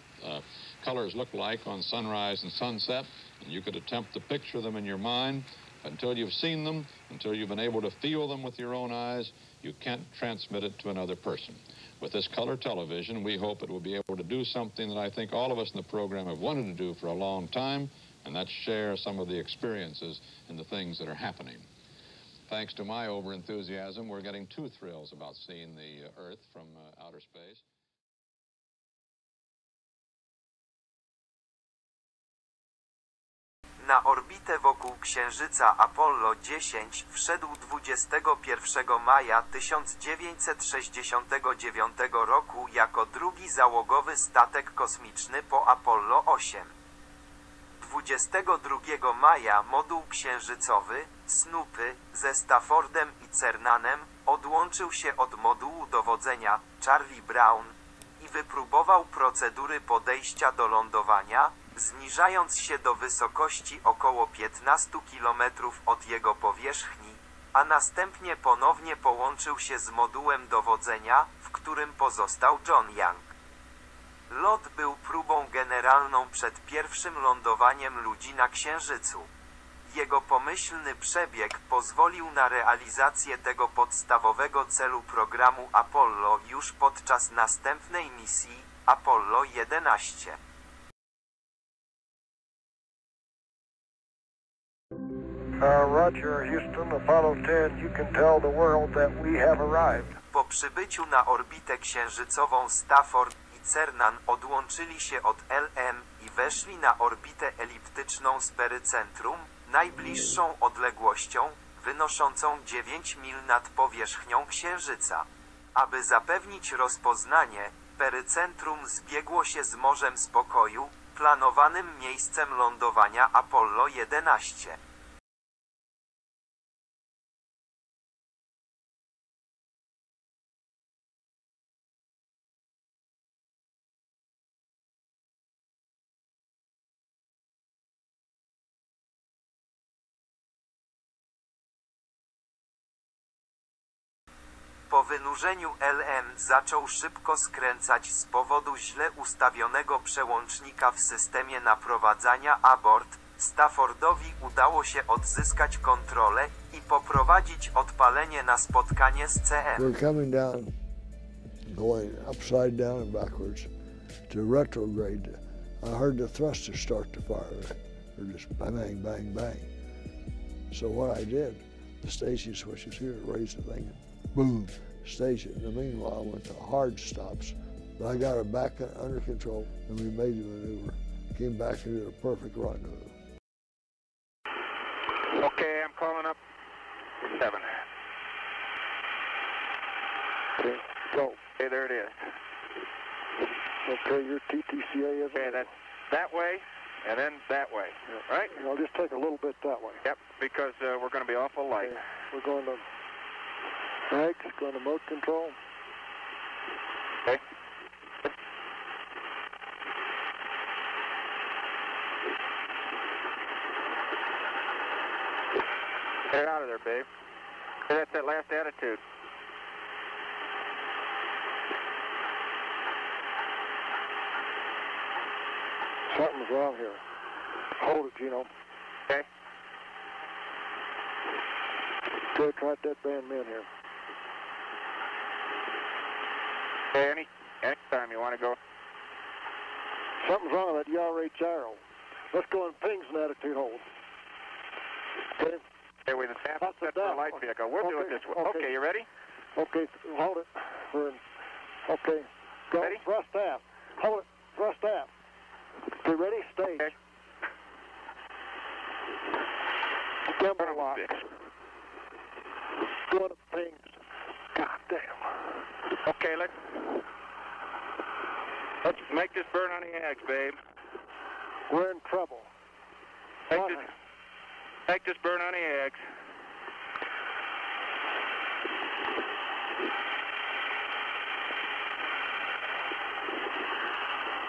S12: look like on sunrise and sunset, and you could attempt to picture them in your mind. Until you've seen them, until you've been able to feel them with your own eyes, you can't transmit it to another person. With this color television, we hope it will be able to do something that I think all of us in the program have wanted to do for a long time, and that's share some of the experiences and the things that are happening." Thanks to my over-enthusiasm, we're getting two thrills about seeing the Earth from outer space.
S3: Na orbitę wokół Księżyca Apollo 10 wszedł 21 maja 1969 roku jako drugi załogowy statek kosmiczny po Apollo 8. 22 maja moduł księżycowy Snoopy, ze Staffordem i Cernanem, odłączył się od modułu dowodzenia, Charlie Brown, i wypróbował procedury podejścia do lądowania, zniżając się do wysokości około 15 km od jego powierzchni, a następnie ponownie połączył się z modułem dowodzenia, w którym pozostał John Young. Lot był próbą generalną przed pierwszym lądowaniem ludzi na Księżycu. Jego pomyślny przebieg pozwolił na realizację tego podstawowego celu programu Apollo już podczas następnej misji, Apollo 11.
S14: Roger, Houston, Apollo 10, you can tell the world that we have arrived.
S3: Po przybyciu na orbitę księżycową Stafford i Cernan odłączyli się od LM i weszli na orbitę eliptyczną z perycentrum, najbliższą odległością, wynoszącą 9 mil nad powierzchnią Księżyca. Aby zapewnić rozpoznanie, perycentrum zbiegło się z Morzem Spokoju, planowanym miejscem lądowania Apollo 11. Po wynurzeniu LM zaczął szybko skręcać z powodu źle ustawionego przełącznika w systemie naprowadzania abort. Staffordowi udało się odzyskać kontrolę i poprowadzić odpalenie na spotkanie z CM.
S14: We're coming down, going upside down and backwards to retrograde. I heard the thruster start to fire. Or just bang, bang, bang, bang. So what I did, the station switches here, raised the thing, and boom, station. In the meanwhile, I went to hard stops, but I got it back under control, and we made the maneuver. Came back and did a perfect rendezvous.
S10: Okay, I'm calling up 7.
S14: Okay, go.
S10: Okay, there it is.
S14: Okay, your TTCA is
S10: Okay, that's that way, and then that way.
S14: Yeah.
S10: Right?
S14: I'll just take a little bit that way.
S10: Yep, because we're going to be awful light.
S14: Okay. We're going to Mags, going to mode control.
S10: Okay. Get out of there, babe. That's that last attitude.
S14: Something's wrong here. Hold it, Gino.
S10: Okay.
S14: Okay, try deadband men here.
S10: Okay, anytime you want to go.
S14: Something's wrong with that yaw rate gyro. Let's go in pings and attitude hold. Okay.
S10: Okay, with the sample set for a light vehicle. We'll do it this way. Okay, you ready?
S14: Okay, hold it. We're in. Okay, go.
S10: Ready?
S14: Thrust aft. Hold it. Thrust aft. Okay, ready? Stage.
S10: Okay.
S14: Gimbal lock. Going to pings. God damn.
S10: Okay, let's make this burn on the eggs, babe.
S14: We're in trouble.
S10: Make this burn on the eggs.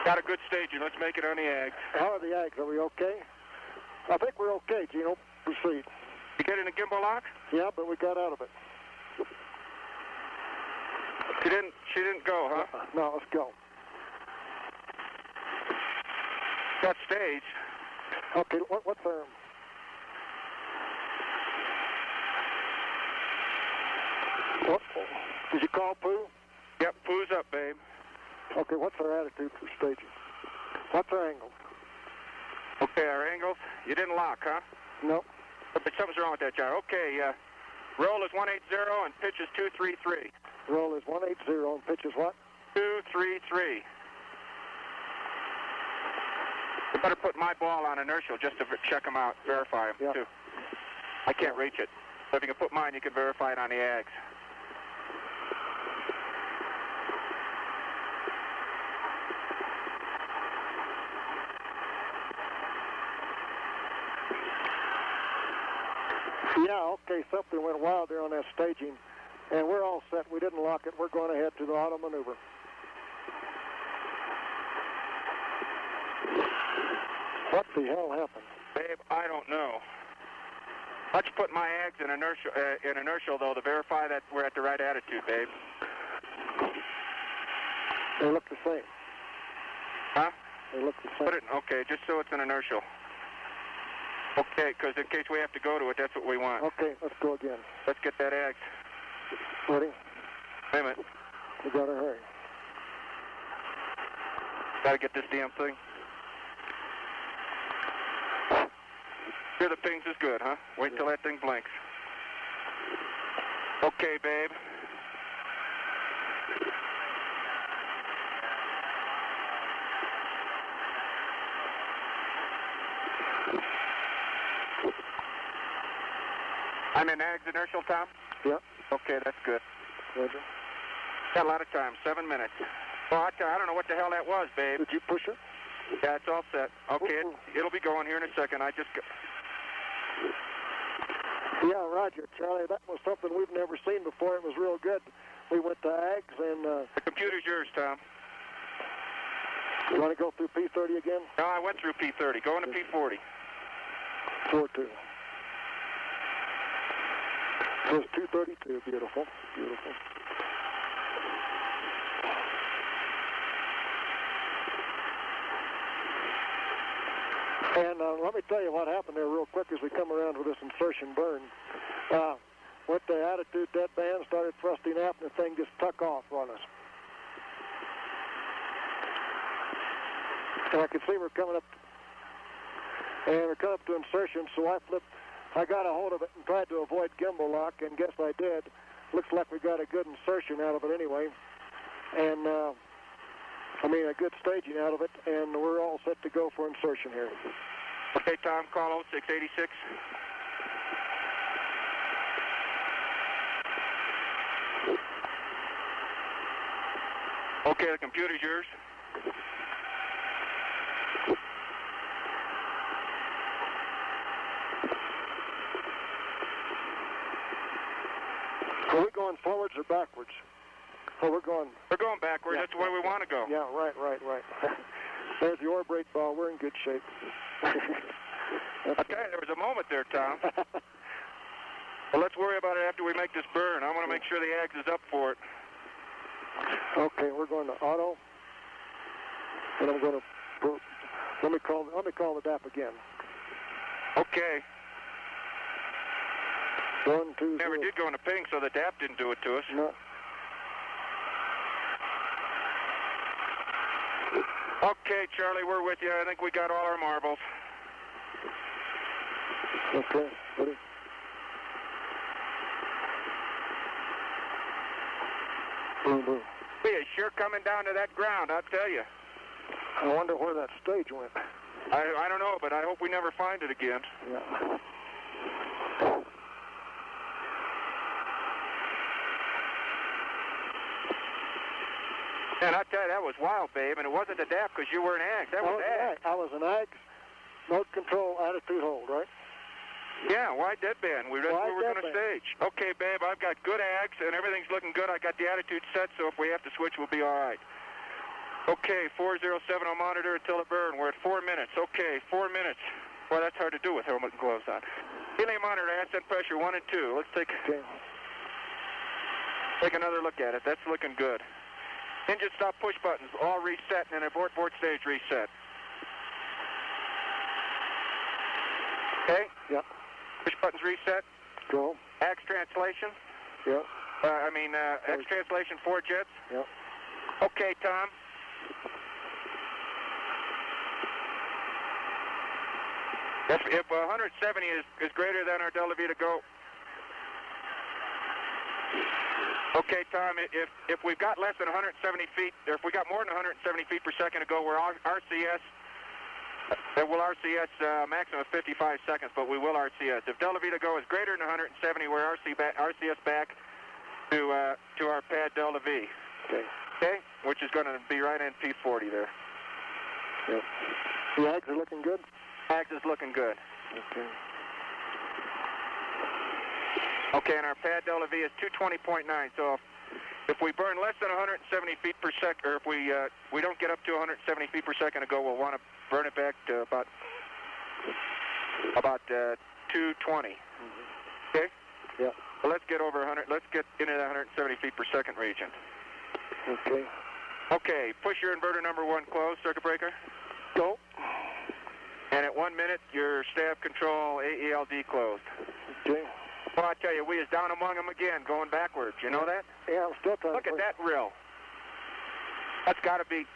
S10: Got a good staging. Let's make it on the eggs.
S14: How are the eggs? Are we okay? I think we're okay, Gino. Proceed.
S10: You get in the gimbal lock?
S14: Yeah, but we got out of it.
S10: She didn't go, huh?
S14: No, let's go.
S10: Got stage.
S14: Okay, what's our... What? Did you call Pooh?
S10: Yep, Pooh's up, babe.
S14: Okay, what's our attitude for staging? What's our angle?
S10: Okay, our angles. You didn't lock, huh?
S14: No.
S10: But something's wrong with that gyro. Okay, roll is 180 and pitch is 233.
S14: Roll is 180 and pitch is what?
S10: 233. You better put my ball on inertial just to check them out, verify them, too. I can't reach it. So if you can put mine, you can verify it on the ags.
S14: Yeah,
S15: Yeah, okay, something went wild there on that staging. And we're all set. We didn't lock it. We're going ahead to the auto maneuver. What the hell happened?
S10: Babe, I don't know. Let's put my ags in inertial, though, to verify that we're at the right attitude, babe.
S15: They look the same.
S10: Huh?
S15: They look the same.
S10: Put it, okay, just so it's in inertial. Okay, because in case we have to go to it, that's what we want.
S15: Okay, let's go again.
S10: Let's get that ags.
S15: Ready?
S10: Wait a minute.
S15: We gotta hurry.
S10: Gotta get this damn thing. Here the pings is good, huh? Wait until that thing blinks. Okay, babe. I'm in ags inertial, Tom?
S15: Yeah.
S10: Okay, that's good.
S15: Roger.
S10: Got a lot of time, 7 minutes. Well, I don't know what the hell that was, babe.
S15: Did you push it?
S10: Yeah, it's all set. Okay, it'll be going here in a second.
S15: Yeah, roger, Charlie. That was something we've never seen before. It was real good. We went to ags and...
S10: The computer's yours, Tom.
S15: You want to go through P30 again?
S10: No, I went through P30. Go into P40.
S15: 4-2. So it's 232. Beautiful. Beautiful. And let me tell you what happened there real quick as we come around with this insertion burn. Went to attitude deadband, started thrusting aft, and the thing just took off on us. And I could see we're coming up, and we're coming up to insertion, so I got a hold of it and tried to avoid gimbal lock, and guess I did. Looks like we got a good insertion out of it anyway. And, a good staging out of it, and we're all set to go for insertion here.
S10: Okay, Tom, call 0686. Okay, the computer's yours.
S15: Are we going forwards or backwards? Oh, we're going
S10: backwards. Yeah. That's where we want to go.
S15: Yeah, right. There's the oar brake ball. We're in good shape.
S10: Okay, there was a moment there, Tom. Well, let's worry about it after we make this burn. I want to make sure the ags is up for it.
S15: Okay, we're going to auto, and I'm going to let me call the DAP again.
S10: Okay.
S15: 1, 2,
S10: Never
S15: 0.
S10: did go into ping, so the DAP didn't do it to us.
S15: No.
S10: Okay, Charlie, we're with you. I think we got all our marbles.
S15: Okay, ready? Boom, boom.
S10: He is sure coming down to that ground, I'll tell you.
S15: I wonder where that stage went.
S10: I don't know, but I hope we never find it again.
S15: Yeah.
S10: And I tell you, that was wild, babe, and it wasn't a DAP because you were an AG. That was AG.
S15: I was an AG, mode control, attitude hold, right?
S10: Yeah, wide deadband. That's what we're going to stage. Okay, babe, I've got good AGs, and everything's looking good. I got the attitude set, so if we have to switch, we'll be all right. Okay, 407 on monitor until the burn. We're at 4 minutes. Okay, 4 minutes. Well, that's hard to do with helmet and gloves on. Helium monitor, ascent pressure 1 and 2. Let's take another look at it. That's looking good. Engine stop push buttons, all reset, and then abort stage reset. Okay?
S15: Yep.
S10: Push buttons reset.
S15: Go.
S10: AX translation.
S15: Yep.
S10: AX translation 4 jets.
S15: Yep.
S10: Okay, Tom. If 170 is greater than our Delta V to go. Okay, Tom, if we've got less than 170 feet, or if we got more than 170 feet per second to go, we're RCS. We'll RCS maximum of 55 seconds, but we will RCS. If Delta V to go is greater than 170, we're RCS back to our pad Delta V. Okay, which is going to be right in P40 there.
S15: Yep. The AGs are looking good?
S10: AGs is looking good.
S15: Okay.
S10: Okay, and our pad delta V is 220.9. So if we burn less than 170 feet per second, or if we don't get up to 170 feet per second to go, we'll want to burn it back to about 220. Okay.
S15: Yeah.
S10: Well, let's get over 100. Let's get into the 170 feet per second region.
S15: Okay.
S10: Okay. Push your inverter number 1 closed, circuit breaker.
S15: Go.
S10: And at 1 minute, your stab control AELD closed.
S15: Okay.
S10: Well, I tell you, we is down among them again, going backwards. You know that?
S15: Yeah, I'm still trying.
S10: Look at that rill. That's got to be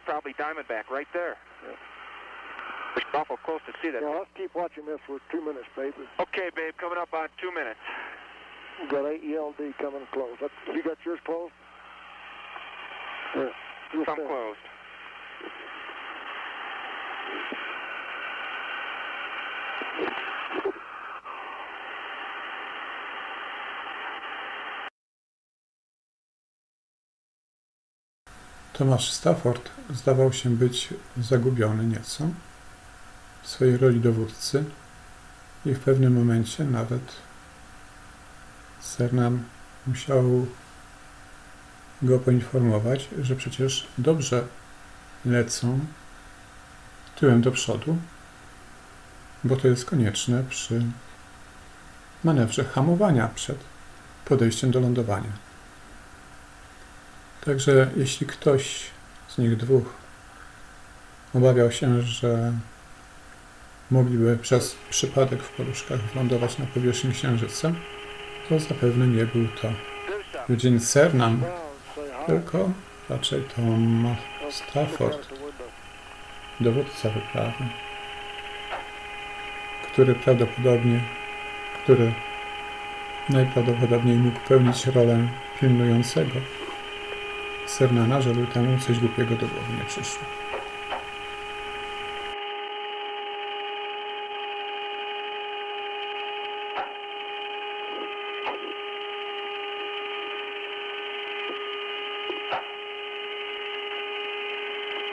S10: probably Diamondback right there.
S15: Yeah.
S10: We're awful close to see that.
S15: Yeah, let's keep watching this for 2 minutes, baby.
S10: Okay, babe, coming up on 2 minutes.
S15: We've got AELD coming close. You got yours closed? Yeah.
S10: Some closed.
S4: Tomasz Stafford zdawał się być zagubiony nieco w swojej roli dowódcy i w pewnym momencie nawet Cernan musiał go poinformować, że przecież dobrze lecą tyłem do przodu, bo to jest konieczne przy manewrze hamowania przed podejściem do lądowania. Także jeśli ktoś z nich dwóch obawiał się, że mogliby przez przypadek w poduszkach wylądować na powierzchni Księżyca, to zapewne nie był to Eugene Cernan, tylko raczej Tom Stafford, dowódca wyprawy, który najprawdopodobniej mógł pełnić rolę pilnującego Cernana, żeby temu coś głupiego do głowy nie przyszło.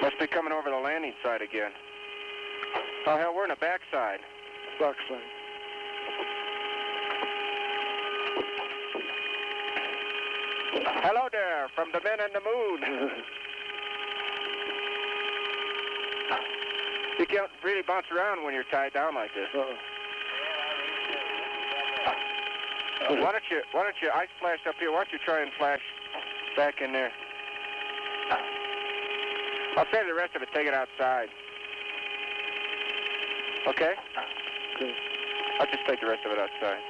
S10: Must be coming over the landing side again. Oh, hell, we're in the backside.
S15: Backside.
S10: Hello there, from the men in the moon. You can't really bounce around when you're tied down like this. Why don't you ice flash up here? Why don't you try and flash back in there? I'll save the rest of it, take it outside. Okay? I'll just take the rest of it outside.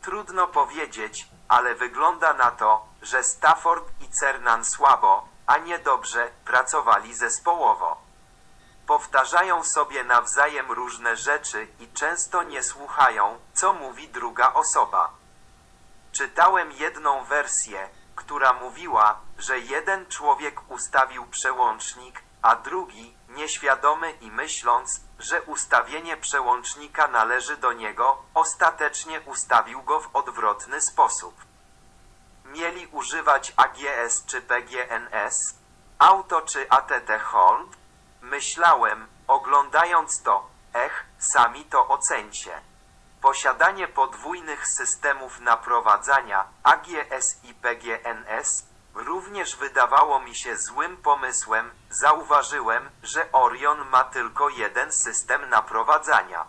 S3: Trudno powiedzieć, ale wygląda na to, że Stafford i Cernan słabo, a nie dobrze, pracowali zespołowo. Powtarzają sobie nawzajem różne rzeczy i często nie słuchają, co mówi druga osoba. Czytałem jedną wersję, która mówiła, że jeden człowiek ustawił przełącznik, a drugi, nieświadomy i myśląc, że ustawienie przełącznika należy do niego, ostatecznie ustawił go w odwrotny sposób. Mieli używać AGS czy PGNS? Auto czy ATT Hold? Myślałem, oglądając to, sami to ocencie. Posiadanie podwójnych systemów naprowadzania, AGS i PGNS, również wydawało mi się złym pomysłem. Zauważyłem, że Orion ma tylko jeden system naprowadzania.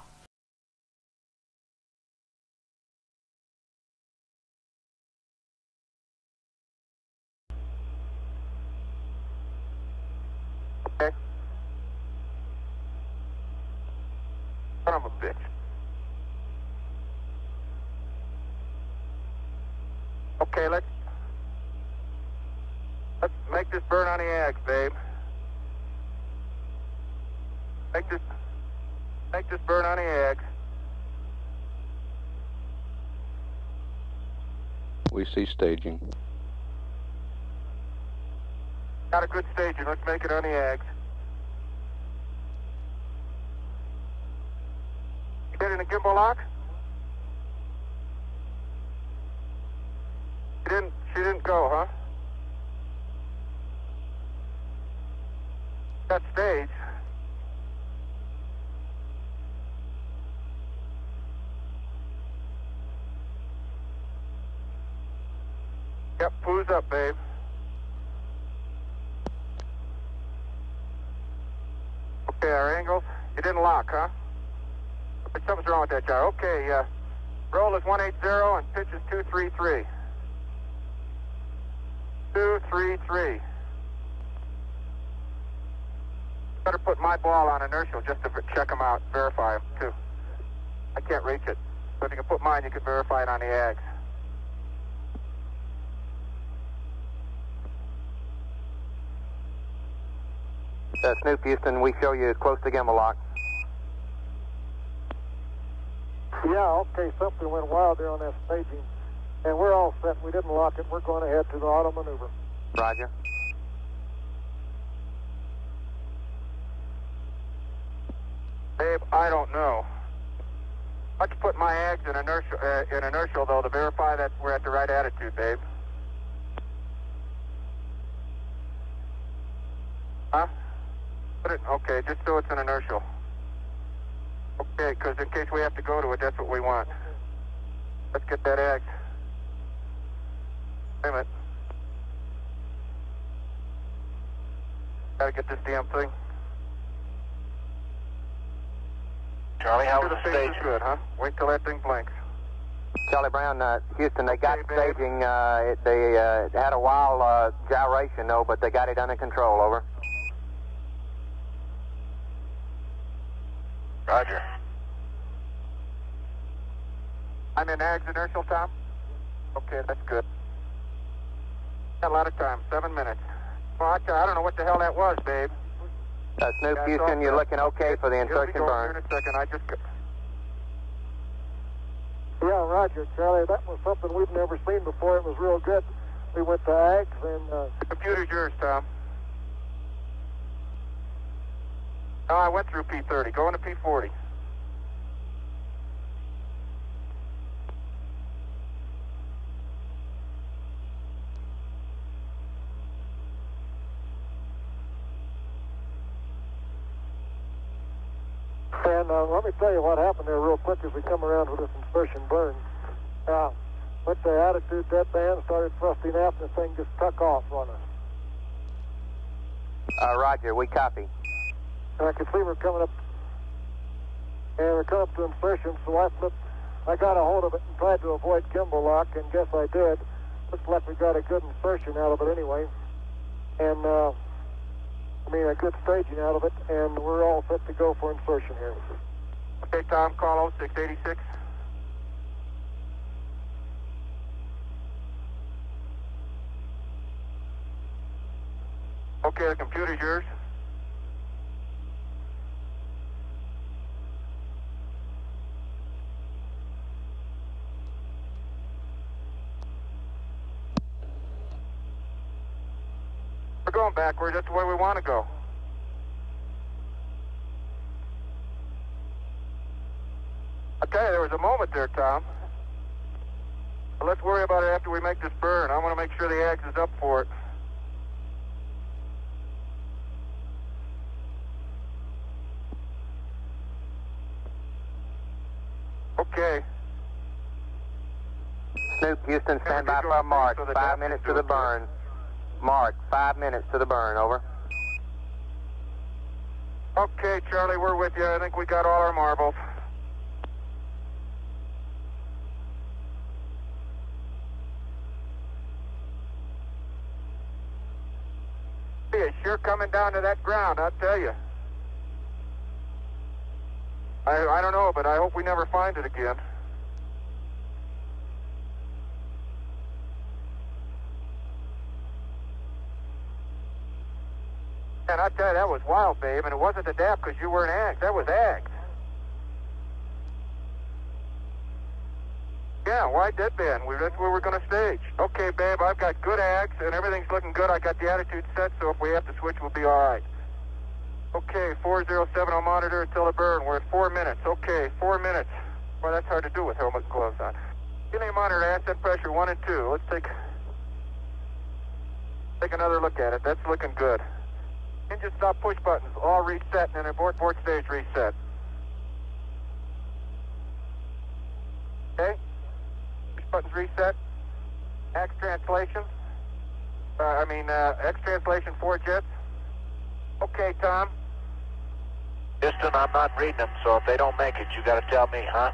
S10: Son of a bitch. Okay, let's make this burn on the eggs, babe. Make this burn on the eggs.
S7: We see staging.
S10: Got a good staging. Let's make it on the eggs. You get in the gimbal lock? She didn't go, huh? That stage. Yep, who's up, babe? Okay, our angles. You didn't lock, huh? Something's wrong with that jar. Okay, roll is 180 and pitch is 233. 233. Better put my ball on inertial just to check them out, verify them, too. I can't reach it. So if you can put mine, you can verify it on the ags.
S9: Snoop Houston, we show you close to gimbal lock.
S15: Yeah, okay, something went wild there on that staging. And we're all set. We didn't lock it. We're going ahead to the auto maneuver.
S9: Roger.
S10: Babe, I don't know. Why don't you put my ags in inertial, though, to verify that we're at the right attitude, babe? Huh? Put it, okay, just so it's an inertial. Okay, because in case we have to go to it, that's what we want. Let's get that act. Wait a minute. Gotta get this damn thing.
S9: Charlie, how was
S10: the stage? Is good, huh? Wait till that thing blinks.
S9: Charlie Brown, Houston, they got staging. They had a wild gyration, though, but they got it under control, over.
S10: Roger. I'm in ags inertial, Tom? Okay, that's good. Got a lot of time, 7 minutes. Well, I don't know what the hell that was, babe.
S9: Snoop Houston, you're looking okay for the insertion burn.
S10: Here in a second, I just...
S15: Yeah, roger, Charlie. That was something we've never seen before. It was real good. We went to ags and...
S10: The computer's yours, Tom. No, I went through P30. Go into P40.
S15: And let me tell you what happened there real quick as we come around with this insertion burn. Went to attitude deadband, started thrusting aft, and the thing just tuck off on us.
S9: Roger, we copy.
S15: And I could see we're coming up, and we're coming up to insertion, so I got a hold of it and tried to avoid gimbal lock, and guess I did. Looks like we got a good insertion out of it anyway. And, a good staging out of it, and we're all set to go for insertion here.
S10: Okay, Tom, call 0686. Okay, the computer's yours. We're going backwards. That's the way we want to go. I tell you, there was a moment there, Tom. But let's worry about it after we make this burn. I want to make sure the axe is up for it. Okay.
S9: Snoop, Houston, stand by for a mark. 5 minutes to the burn. Mark, 5 minutes to the burn, over.
S10: Okay, Charlie, we're with you. I think we got all our marbles. It's sure coming down to that ground, I'll tell you. I don't know, but I hope we never find it again. And I tell you, that was wild, babe, and it wasn't a dap because you weren't ags. That was ags. Yeah, wide deadband. That's where we're going to stage. Okay, babe, I've got good ags, and everything's looking good. I got the attitude set, so if we have to switch, we'll be all right. Okay, 407 on monitor until the burn. We're at 4 minutes. Okay, 4 minutes. Well, that's hard to do with helmet and gloves on. Give me a monitor, ascent pressure 1 and 2. Let's take another look at it. That's looking good. Engine stop push buttons, all reset, and then abort stage reset. Okay? Push buttons reset. X translation. X translation 4 jets. Okay, Tom.
S9: Houston, I'm not reading them, so if they don't make it, you got to tell me, huh?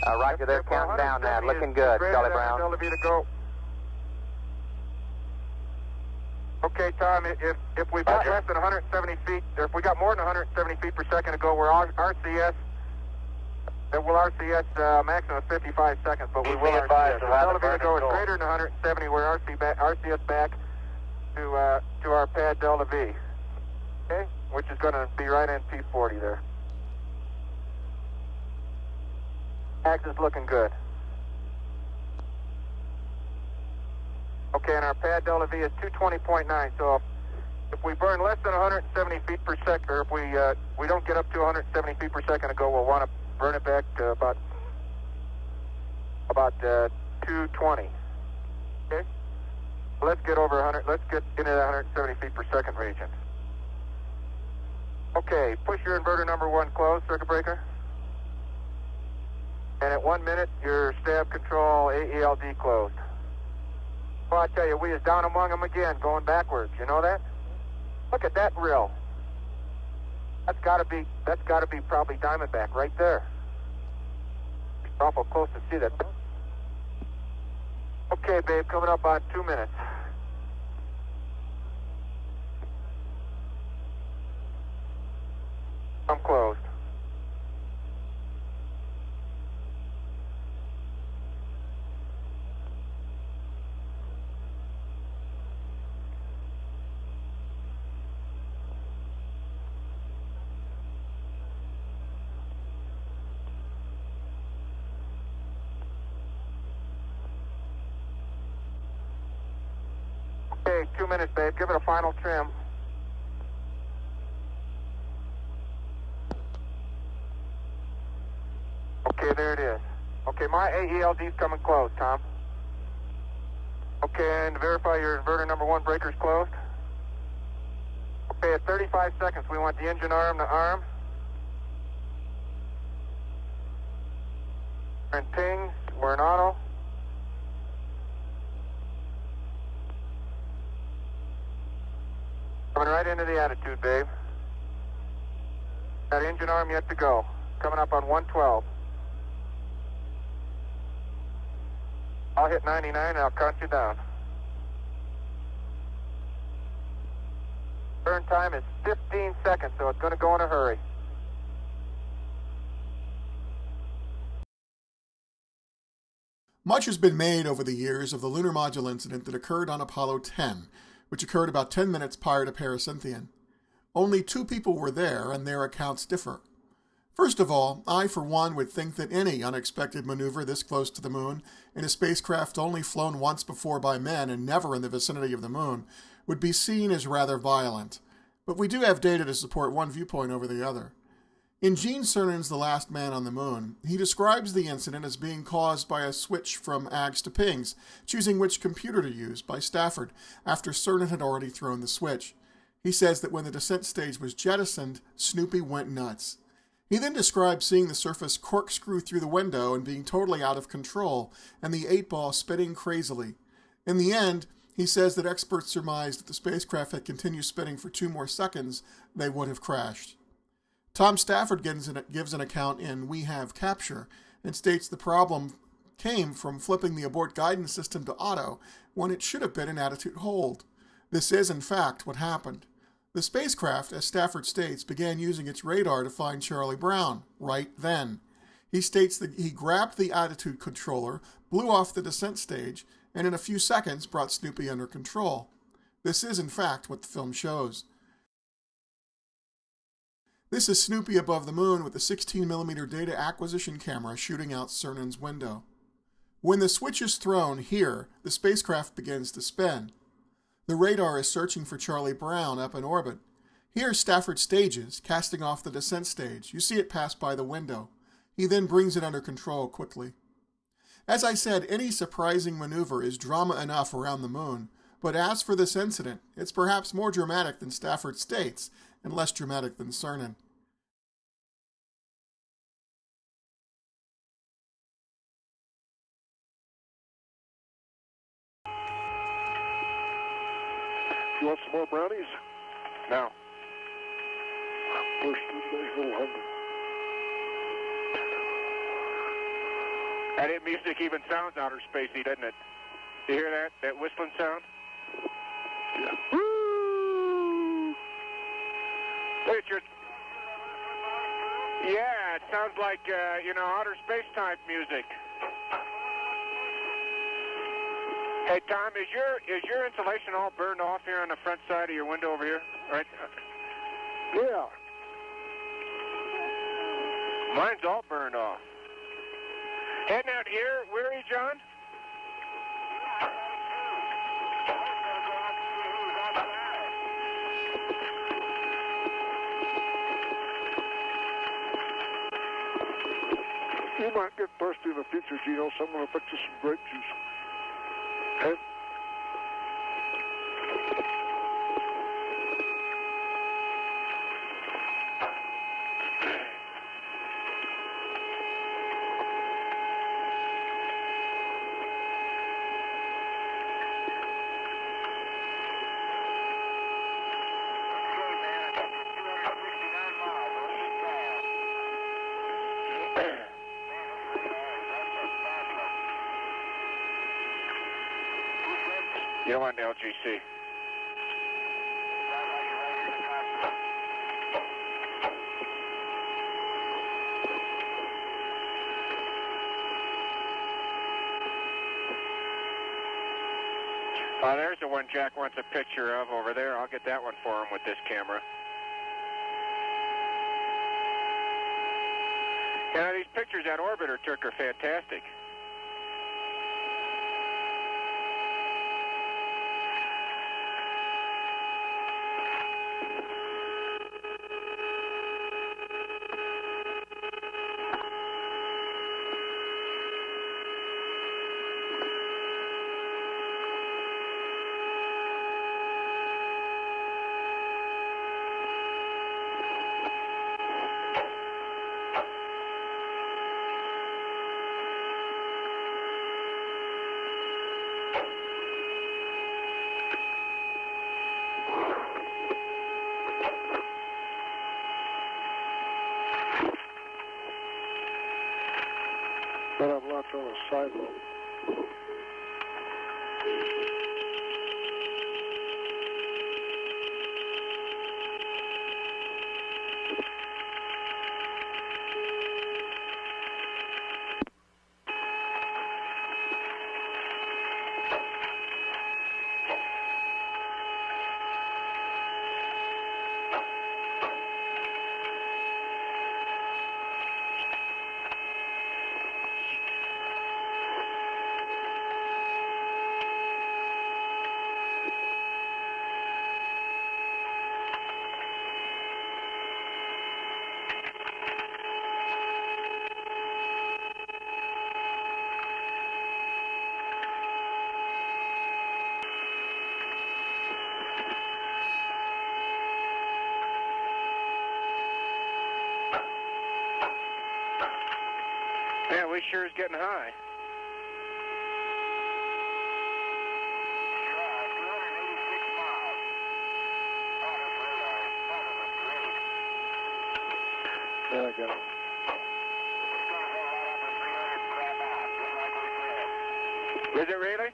S6: Roger, they're counting down now. Looking good, Charlie Brown.
S10: Delta V to go. Okay, Tom, if we've got less than 170 feet, or if we got more than 170 feet per second to go, we're RCS. We'll RCS maximum of 55 seconds, but we will RCS. Delta V to go is greater than 170. We're RCS back to our pad Delta V. Okay, which is going to be right in P40 there. Axis looking good. Okay, and our pad Delta V is 220.9, so if we burn less than 170 feet per second, or if we don't get up to 170 feet per second to go, we'll want to burn it back to about 220. Okay? Let's get over 100, let's get into the 170 feet per second region. Okay, push your inverter number 1 closed, circuit breaker. And at 1 minute, your stab control AELD closed. Well, I tell you, we is down among them again, going backwards. You know that? Look at that rill. That's got to be probably Diamondback right there. It's awful close to see that. Okay, babe, coming up on 2 minutes. I'm closed. Okay, 2 minutes, babe. Give it a final trim. Okay, there it is. Okay, my AELD's coming closed, Tom. Okay, and to verify your inverter number 1 breaker's closed. Okay, at 35 seconds, we want the engine arm to arm. We're in pings. We're in auto. Coming right into the attitude, babe. Got engine arm yet to go. Coming up on 112. I'll hit 99 and I'll count you down. Burn time is 15 seconds, so it's going to go in a hurry.
S16: Much has been made over the years of the lunar module incident that occurred on Apollo 10, which occurred about 10 minutes prior to Paracynthian. Only 2 people were there, and their accounts differ. First of all, I, for one, would think that any unexpected maneuver this close to the moon, in a spacecraft only flown once before by men and never in the vicinity of the moon, would be seen as rather violent. But we do have data to support one viewpoint over the other. In Eugene Cernan's The Last Man on the Moon, he describes the incident as being caused by a switch from AGS to pings, choosing which computer to use by Stafford, after Cernan had already thrown the switch. He says that when the descent stage was jettisoned, Snoopy went nuts. He then describes seeing the surface corkscrew through the window and being totally out of control, and the 8-ball spinning crazily. In the end, he says that experts surmised that the spacecraft had continued spinning for 2 more seconds, they would have crashed. Tom Stafford gives an account in We Have Capture and states the problem came from flipping the abort guidance system to auto when it should have been in attitude hold. This is, in fact, what happened. The spacecraft, as Stafford states, began using its radar to find Charlie Brown, right then. He states that he grabbed the attitude controller, blew off the descent stage, and in a few seconds brought Snoopy under control. This is, in fact, what the film shows. This is Snoopy above the moon with a 16mm data acquisition camera shooting out Cernan's window. When the switch is thrown here, the spacecraft begins to spin. The radar is searching for Charlie Brown up in orbit. Here Stafford stages, casting off the descent stage. You see it pass by the window. He then brings it under control quickly. As I said, any surprising maneuver is drama enough around the moon, but as for this incident, it's perhaps more dramatic than Stafford states, and less dramatic than Cernan.
S15: You want some more brownies?
S10: No.
S15: First, a little hungry.
S10: That music even sounds outer spacey, doesn't it? You hear that? That whistling sound?
S15: Yeah.
S10: Woo! Look at your... Yeah, it sounds like, outer space type music. Hey, Tom, is your insulation all burned off here on the front side of your window over here? Right?
S15: Yeah.
S10: Mine's all burned off. Heading out here, where are you, John?
S15: You might get thirsty in the future, Gino. Someone will fix you some grape juice. Okay?
S10: You don't want an LGC. There's the one Jack wants a picture of over there. I'll get that one for him with this camera. Yeah, these pictures that orbiter took are fantastic.
S15: But I'm locked on a side load.
S10: Yeah, we sure is getting high.
S15: Yeah, I got it.
S10: Is it really?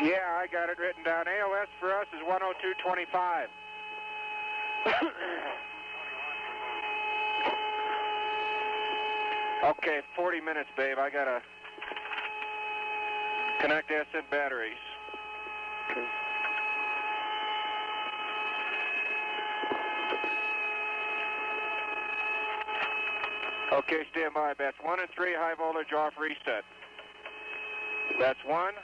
S10: Yeah, I got it written down. AOS for us is 102.25. Okay, 40 minutes, babe. I gotta connect SN batteries.
S15: Okay.
S10: Okay, stand by. That's 1 and 3, high voltage off reset. That's 1.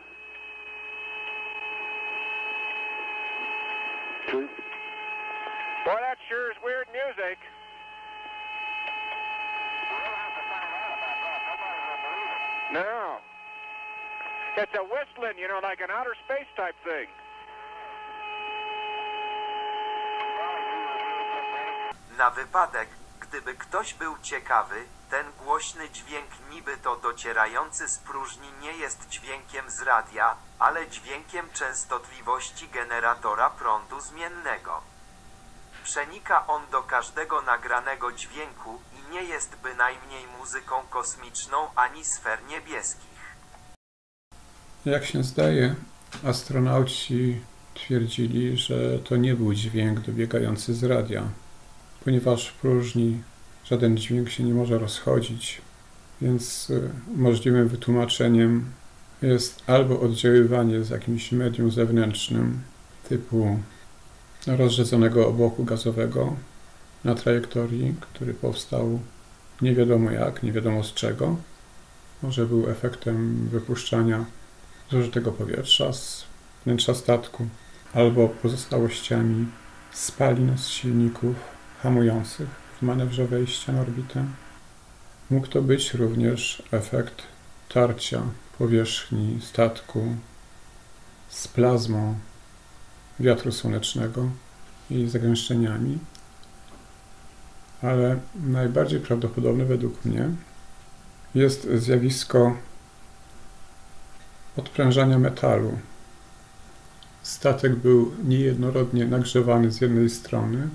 S15: 2.
S10: Boy, that sure is weird music. No. It's a whistling, like an outer space type thing.
S3: Na wypadek, gdyby ktoś był ciekawy, ten głośny dźwięk niby to docierający z próżni nie jest dźwiękiem z radia, ale dźwiękiem częstotliwości generatora prądu zmiennego. Przenika on do każdego nagranego dźwięku i nie jest bynajmniej muzyką kosmiczną ani sfer niebieskich.
S4: Jak się zdaje, astronauci twierdzili, że to nie był dźwięk dobiegający z radia, ponieważ w próżni żaden dźwięk się nie może rozchodzić, więc możliwym wytłumaczeniem jest albo oddziaływanie z jakimś medium zewnętrznym typu rozrzedzonego obłoku gazowego na trajektorii, który powstał nie wiadomo jak, nie wiadomo z czego. Może był efektem wypuszczania zużytego powietrza z wnętrza statku albo pozostałościami spalin z silników hamujących w manewrze wejścia na orbitę. Mógł to być również efekt tarcia powierzchni statku z plazmą wiatru słonecznego i zagęszczeniami, ale najbardziej prawdopodobne według mnie jest zjawisko odprężania metalu. Statek był niejednorodnie nagrzewany z jednej strony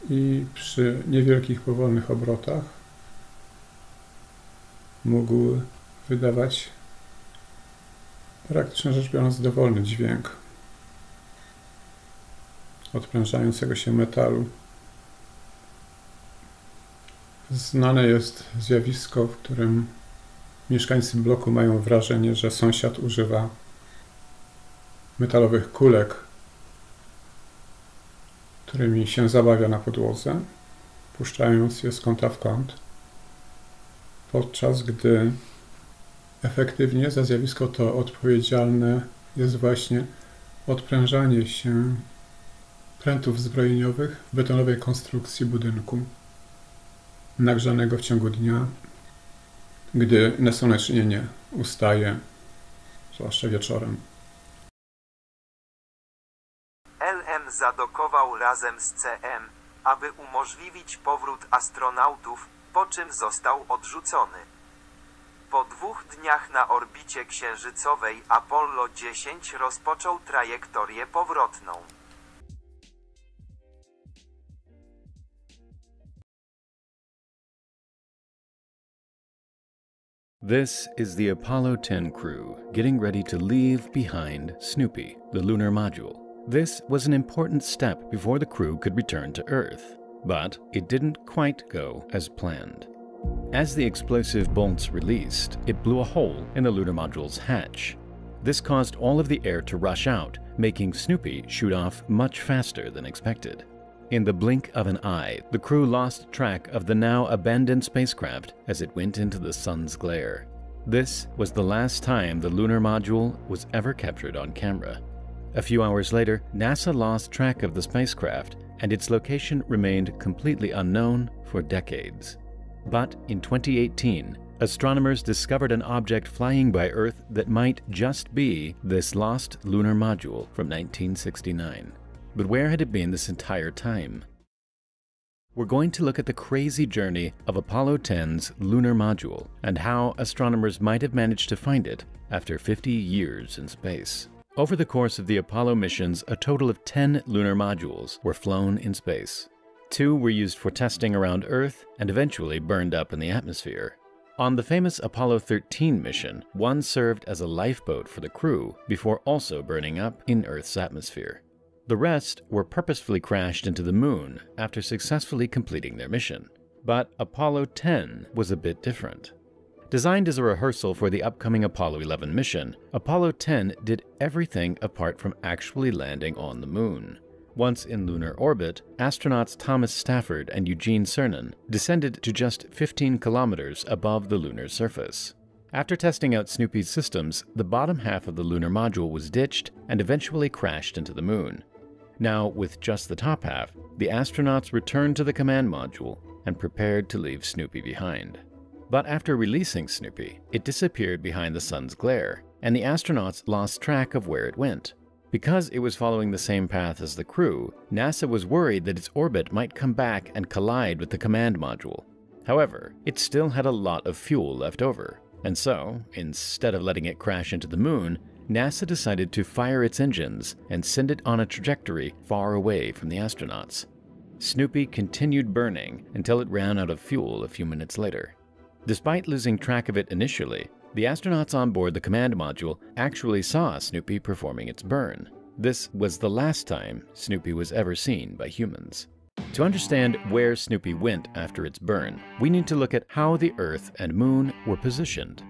S4: i przy niewielkich, powolnych obrotach mógł wydawać praktycznie rzecz biorąc dowolny dźwięk odprężającego się metalu. Znane jest zjawisko, w którym mieszkańcy bloku mają wrażenie, że sąsiad używa metalowych kulek, którymi się zabawia na podłodze, puszczając je z kąta w kąt, podczas gdy efektywnie za zjawisko to odpowiedzialne jest właśnie odprężanie się prętów zbrojeniowych w betonowej konstrukcji budynku, nagrzanego w ciągu dnia, gdy nasłonecznienie ustaje, zwłaszcza wieczorem.
S3: LM zadokował razem z CM, aby umożliwić powrót astronautów, po czym został odrzucony. Po 2 dniach na orbicie księżycowej Apollo 10 rozpoczął trajektorię powrotną.
S17: This is the Apollo 10 crew getting ready to leave behind Snoopy, the lunar module. This was an important step before the crew could return to Earth, but it didn't quite go as planned. As the explosive bolts released, it blew a hole in the lunar module's hatch. This caused all of the air to rush out, making Snoopy shoot off much faster than expected. In the blink of an eye, the crew lost track of the now abandoned spacecraft as it went into the sun's glare. This was the last time the lunar module was ever captured on camera. A few hours later, NASA lost track of the spacecraft, and its location remained completely unknown for decades. But in 2018, astronomers discovered an object flying by Earth that might just be this lost lunar module from 1969. But where had it been this entire time? We're going to look at the crazy journey of Apollo 10's lunar module and how astronomers might have managed to find it after 50 years in space. Over the course of the Apollo missions, a total of 10 lunar modules were flown in space. 2 were used for testing around Earth and eventually burned up in the atmosphere. On the famous Apollo 13 mission, 1 served as a lifeboat for the crew before also burning up in Earth's atmosphere. The rest were purposefully crashed into the moon after successfully completing their mission. But Apollo 10 was a bit different. Designed as a rehearsal for the upcoming Apollo 11 mission, Apollo 10 did everything apart from actually landing on the moon. Once in lunar orbit, astronauts Thomas Stafford and Eugene Cernan descended to just 15 kilometers above the lunar surface. After testing out Snoopy's systems, the bottom half of the lunar module was ditched and eventually crashed into the moon. Now, with just the top half, the astronauts returned to the command module and prepared to leave Snoopy behind. But after releasing Snoopy, it disappeared behind the sun's glare, and the astronauts lost track of where it went. Because it was following the same path as the crew, NASA was worried that its orbit might come back and collide with the command module. However, it still had a lot of fuel left over, and so, instead of letting it crash into the moon, NASA decided to fire its engines and send it on a trajectory far away from the astronauts. Snoopy continued burning until it ran out of fuel a few minutes later. Despite losing track of it initially, the astronauts on board the command module actually saw Snoopy performing its burn. This was the last time Snoopy was ever seen by humans. To understand where Snoopy went after its burn, we need to look at how the Earth and Moon were positioned.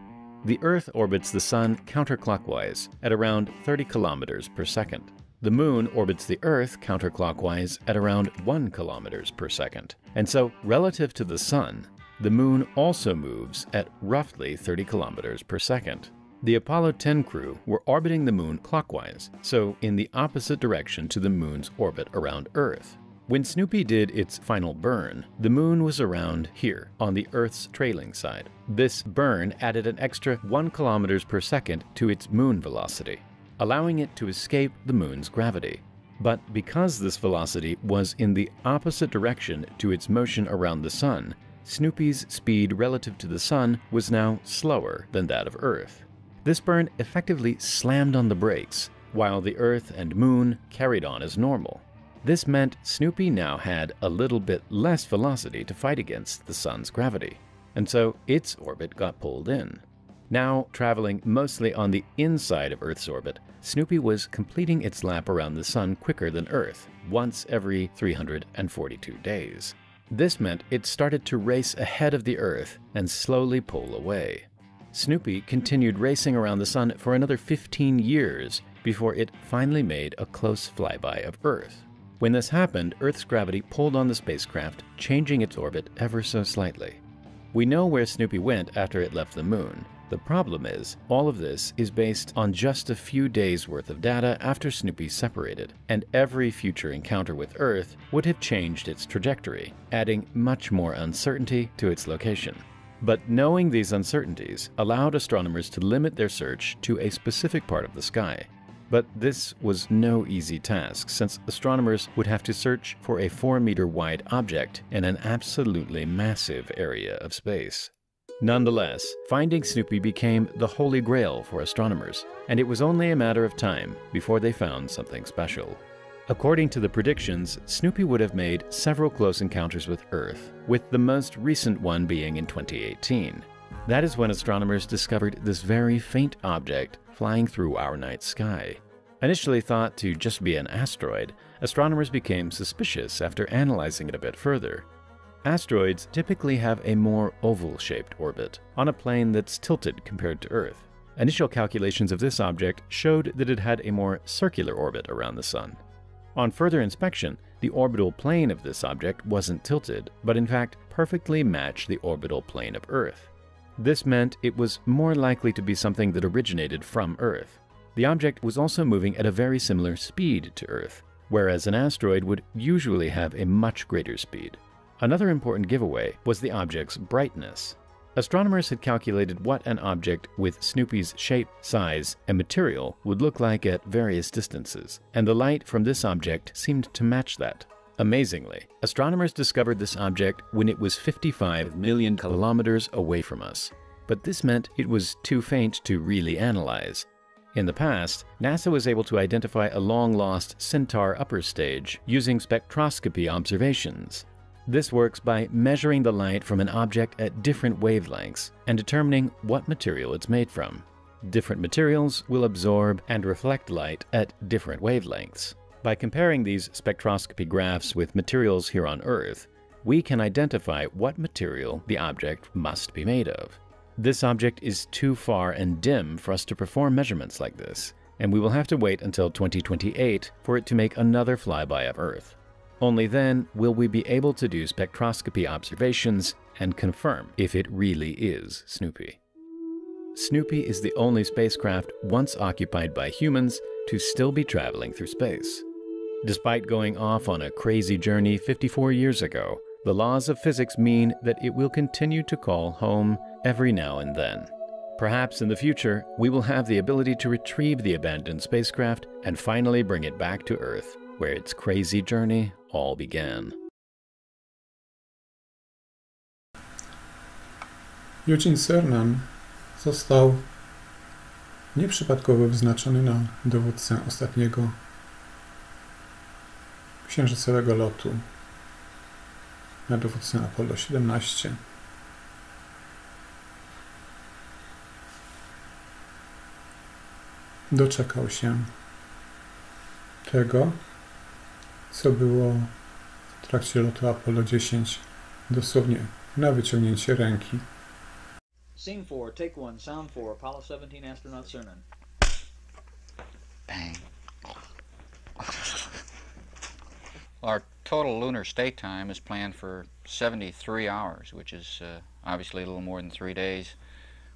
S17: The Earth orbits the Sun counterclockwise at around 30 kilometers per second. The Moon orbits the Earth counterclockwise at around 1 kilometers per second. And so, relative to the Sun, the Moon also moves at roughly 30 kilometers per second. The Apollo 10 crew were orbiting the Moon clockwise, so in the opposite direction to the Moon's orbit around Earth. When Snoopy did its final burn, the Moon was around here, on the Earth's trailing side. This burn added an extra 1 kilometers per second to its moon velocity, allowing it to escape the Moon's gravity. But because this velocity was in the opposite direction to its motion around the Sun, Snoopy's speed relative to the Sun was now slower than that of Earth. This burn effectively slammed on the brakes, while the Earth and Moon carried on as normal. This meant Snoopy now had a little bit less velocity to fight against the Sun's gravity, and so its orbit got pulled in. Now traveling mostly on the inside of Earth's orbit, Snoopy was completing its lap around the Sun quicker than Earth, once every 342 days. This meant it started to race ahead of the Earth and slowly pull away. Snoopy continued racing around the Sun for another 15 years before it finally made a close flyby of Earth. When this happened, Earth's gravity pulled on the spacecraft, changing its orbit ever so slightly. We know where Snoopy went after it left the Moon. The problem is, all of this is based on just a few days' worth of data after Snoopy separated, and every future encounter with Earth would have changed its trajectory, adding much more uncertainty to its location. But knowing these uncertainties allowed astronomers to limit their search to a specific part of the sky. But this was no easy task, since astronomers would have to search for a 4-meter-wide object in an absolutely massive area of space. Nonetheless, finding Snoopy became the holy grail for astronomers, and it was only a matter of time before they found something special. According to the predictions, Snoopy would have made several close encounters with Earth, with the most recent one being in 2018. That is when astronomers discovered this very faint object flying through our night sky. Initially thought to just be an asteroid, astronomers became suspicious after analyzing it a bit further. Asteroids typically have a more oval-shaped orbit, on a plane that's tilted compared to Earth. Initial calculations of this object showed that it had a more circular orbit around the Sun. On further inspection, the orbital plane of this object wasn't tilted, but in fact perfectly matched the orbital plane of Earth. This meant it was more likely to be something that originated from Earth. The object was also moving at a very similar speed to Earth, whereas an asteroid would usually have a much greater speed. Another important giveaway was the object's brightness. Astronomers had calculated what an object with Snoopy's shape, size, and material would look like at various distances, and the light from this object seemed to match that. Amazingly, astronomers discovered this object when it was 55 million kilometers away from us. But this meant it was too faint to really analyze. In the past, NASA was able to identify a long-lost Centaur upper stage using spectroscopy observations. This works by measuring the light from an object at different wavelengths and determining what material it's made from. Different materials will absorb and reflect light at different wavelengths. By comparing these spectroscopy graphs with materials here on Earth, we can identify what material the object must be made of. This object is too far and dim for us to perform measurements like this, and we will have to wait until 2028 for it to make another flyby of Earth. Only then will we be able to do spectroscopy observations and confirm if it really is Snoopy. Snoopy is the only spacecraft once occupied by humans to still be traveling through space. Despite going off on a crazy journey 54 years ago, the laws of physics mean that it will continue to call home every now and then. Perhaps in the future, we will have the ability to retrieve the abandoned spacecraft and finally bring it back to Earth, where its crazy journey all began.
S4: Eugene Cernan został nieprzypadkowo wyznaczony na dowódcę ostatniego księżycowego lotu, na dowódcę Apollo 17. Doczekał się tego, co było w trakcie lotu Apollo 10 dosłownie na wyciągnięcie ręki.
S18: Scene 4, take 1, sound 4, Apollo 17 astronaut Cernan.
S19: Bang. Our total lunar stay time is planned for 73 hours, which is obviously a little more than 3 days,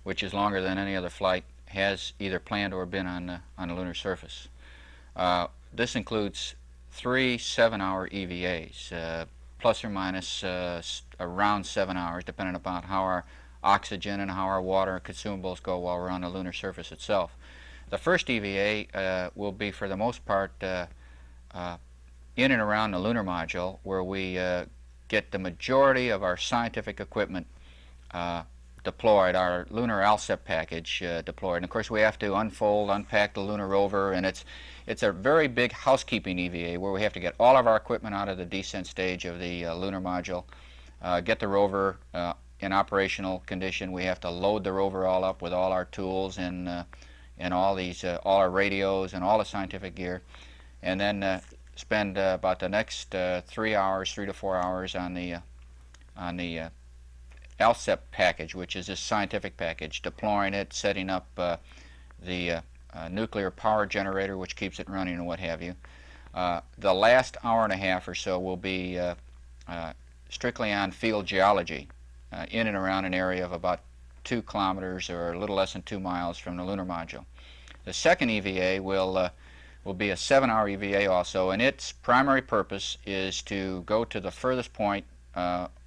S19: which is longer than any other flight has either planned or been on the lunar surface. This includes 3 7-hour EVAs, plus or minus around 7 hours, depending upon how our oxygen and how our water consumables go while we're on the lunar surface itself. The first EVA will be, for the most part, in and around the lunar module, where we get the majority of our scientific equipment deployed, our lunar ALSEP package deployed. And of course we have to unpack the lunar rover, and it's a very big housekeeping EVA where we have to get all of our equipment out of the descent stage of the lunar module, get the rover in operational condition. We have to load the rover all up with all our tools and all our radios and all the scientific gear, and then spend about the next 3 to 4 hours on the ALSEP package, which is this scientific package, deploying it, setting up the nuclear power generator, which keeps it running and what have you. The last hour and a half or so will be strictly on field geology, in and around an area of about 2 kilometers or a little less than 2 miles from the lunar module. The second EVA will be a 7-hour EVA also, and its primary purpose is to go to the furthest point,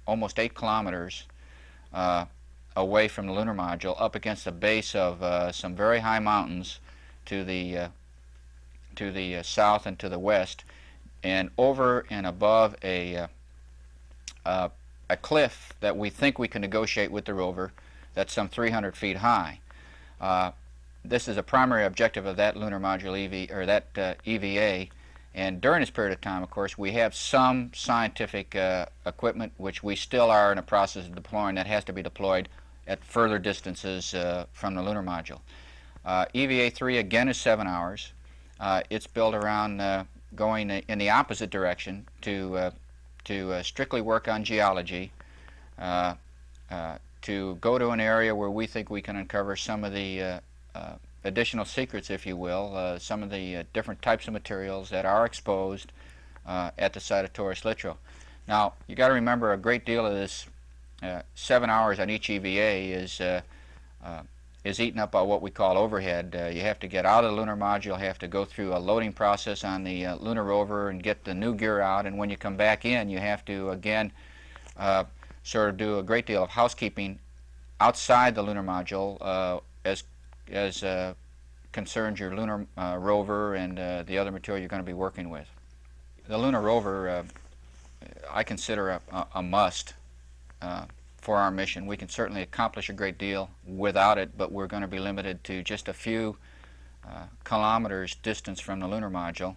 S19: almost 8 kilometers away from the lunar module, up against the base of some very high mountains to the south and to the west, and over and above a cliff that we think we can negotiate with the rover that's some 300 feet high. This is a primary objective of that lunar module EVA, and during this period of time, of course, we have some scientific equipment which we still are in the process of deploying that has to be deployed at further distances from the lunar module. EVA 3 again is 7 hours. It's built around going in the opposite direction to strictly work on geology, to go to an area where we think we can uncover some of the additional secrets, if you will, some of the different types of materials that are exposed at the site of Taurus Littrow. Now, you got to remember, a great deal of this 7 hours on each EVA is eaten up by what we call overhead. You have to get out of the lunar module, have to go through a loading process on the lunar rover and get the new gear out, and when you come back in, you have to again sort of do a great deal of housekeeping outside the lunar module as concerns your lunar rover and the other material you're going to be working with. The lunar rover I consider a must for our mission. We can certainly accomplish a great deal without it, but we're going to be limited to just a few kilometers distance from the lunar module.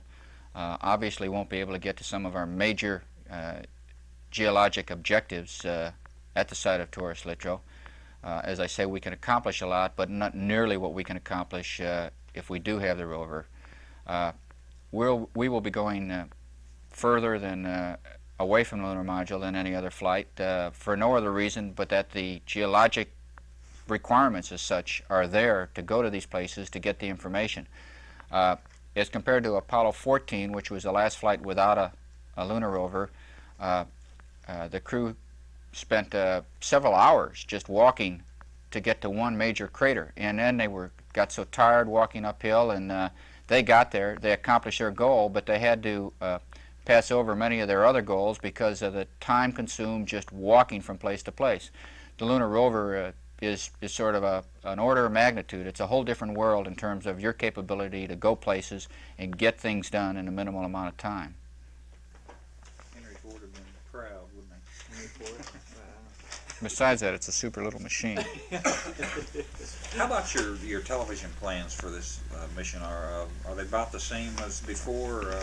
S19: Obviously won't be able to get to some of our major geologic objectives at the site of Taurus Littrow. As I say, we can accomplish a lot, but not nearly what we can accomplish if we do have the rover. We will be going further than away from the lunar module than any other flight, for no other reason but that the geologic requirements as such are there to go to these places to get the information. As compared to Apollo 14, which was the last flight without a lunar rover, the crew spent several hours just walking to get to one major crater, and then they got so tired walking uphill, and they got there, they accomplished their goal, but they had to pass over many of their other goals because of the time consumed just walking from place to place. The lunar rover is sort of an order of magnitude. It's a whole different world in terms of your capability to go places and get things done in a minimal amount of time.
S18: Henry Ford would have been proud, wouldn't he? Henry Ford?
S19: Besides that, it's a super little machine.
S20: How about your television plans for this mission? Are they about the same as before?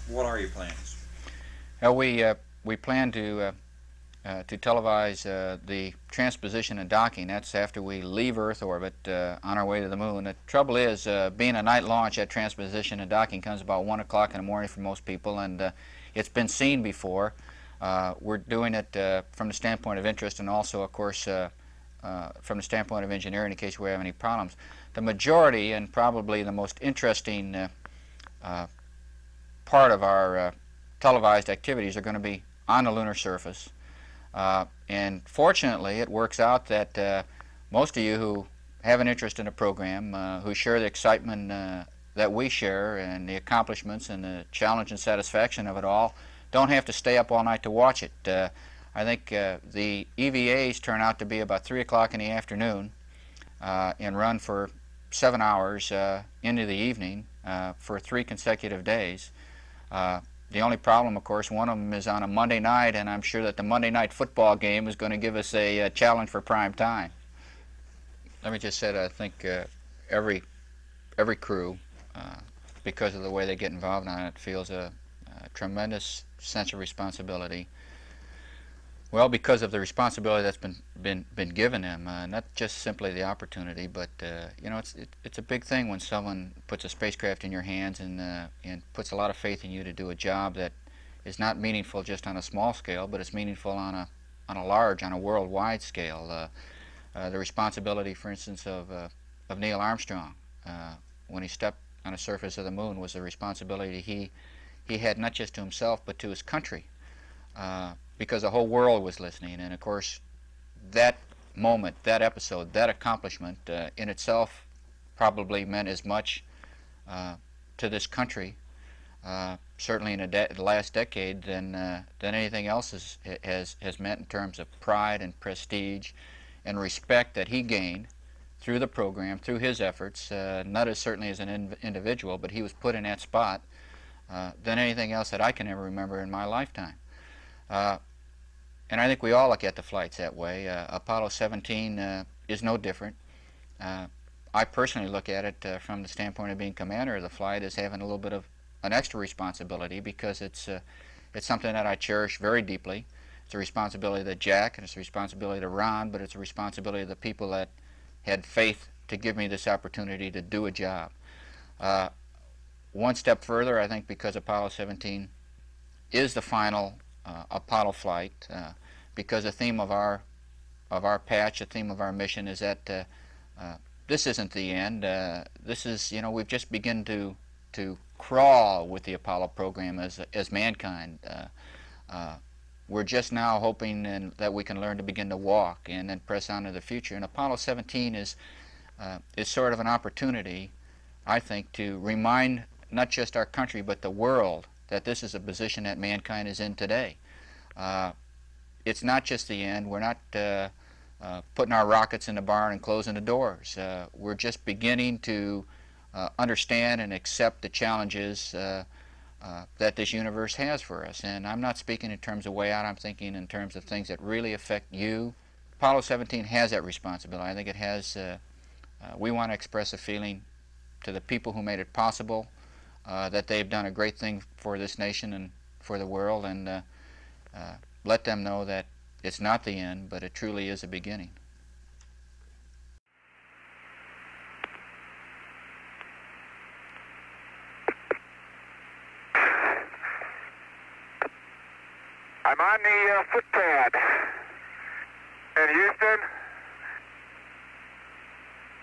S20: What are your plans?
S19: Well, we plan to televise the transposition and docking. That's after we leave Earth orbit on our way to the moon. The trouble is, being a night launch, that transposition and docking comes about 1 o'clock in the morning for most people, and it's been seen before. We're doing it from the standpoint of interest, and also, of course, from the standpoint of engineering in case we have any problems. The majority, and probably the most interesting part of our televised activities, are going to be on the lunar surface. And fortunately, it works out that most of you who have an interest in the program, who share the excitement that we share and the accomplishments and the challenge and satisfaction of it all, don't have to stay up all night to watch it. I think the EVAs turn out to be about 3 o'clock in the afternoon and run for 7 hours into the evening for 3 consecutive days. The only problem, of course, one of them is on a Monday night, and I'm sure that the Monday night football game is going to give us a challenge for prime time. Let me just say that I think every crew, because of the way they get involved on it, feels a tremendous sense of responsibility. Well, because of the responsibility that's been given them, not just simply the opportunity, but you know, it's a big thing when someone puts a spacecraft in your hands and puts a lot of faith in you to do a job that is not meaningful just on a small scale, but it's meaningful on a large, on a worldwide scale. The responsibility, for instance, of Neil Armstrong when he stepped on the surface of the moon was a responsibility he had not just to himself but to his country. Because the whole world was listening, and of course that moment, that episode, that accomplishment in itself probably meant as much to this country, certainly in the last decade, than anything else has meant in terms of pride and prestige and respect that he gained through the program, through his efforts, not as certainly as an individual, but he was put in that spot, than anything else that I can ever remember in my lifetime. And I think we all look at the flights that way. Apollo 17 is no different. I personally look at it from the standpoint of being commander of the flight as having a little bit of an extra responsibility, because it's something that I cherish very deeply. It's a responsibility to Jack, and it's a responsibility to Ron, but it's a responsibility to the people that had faith to give me this opportunity to do a job. One step further, I think, because Apollo 17 is the final Apollo flight, because the theme of our patch, the theme of our mission is that this isn't the end. This is, you know, we've just begun to crawl with the Apollo program as mankind. We're just now hoping that we can learn to begin to walk and then press on to the future. And Apollo 17 is sort of an opportunity, I think, to remind not just our country but the world that this is a position that mankind is in today. It's not just the end. We're not putting our rockets in the barn and closing the doors. We're just beginning to understand and accept the challenges that this universe has for us. And I'm not speaking in terms of way out. I'm thinking in terms of things that really affect you. Apollo 17 has that responsibility. I think it has. We want to express a feeling to the people who made it possible, that they've done a great thing for this nation and for the world, and let them know that it's not the end, but it truly is a beginning.
S10: I'm on the footpad in Houston.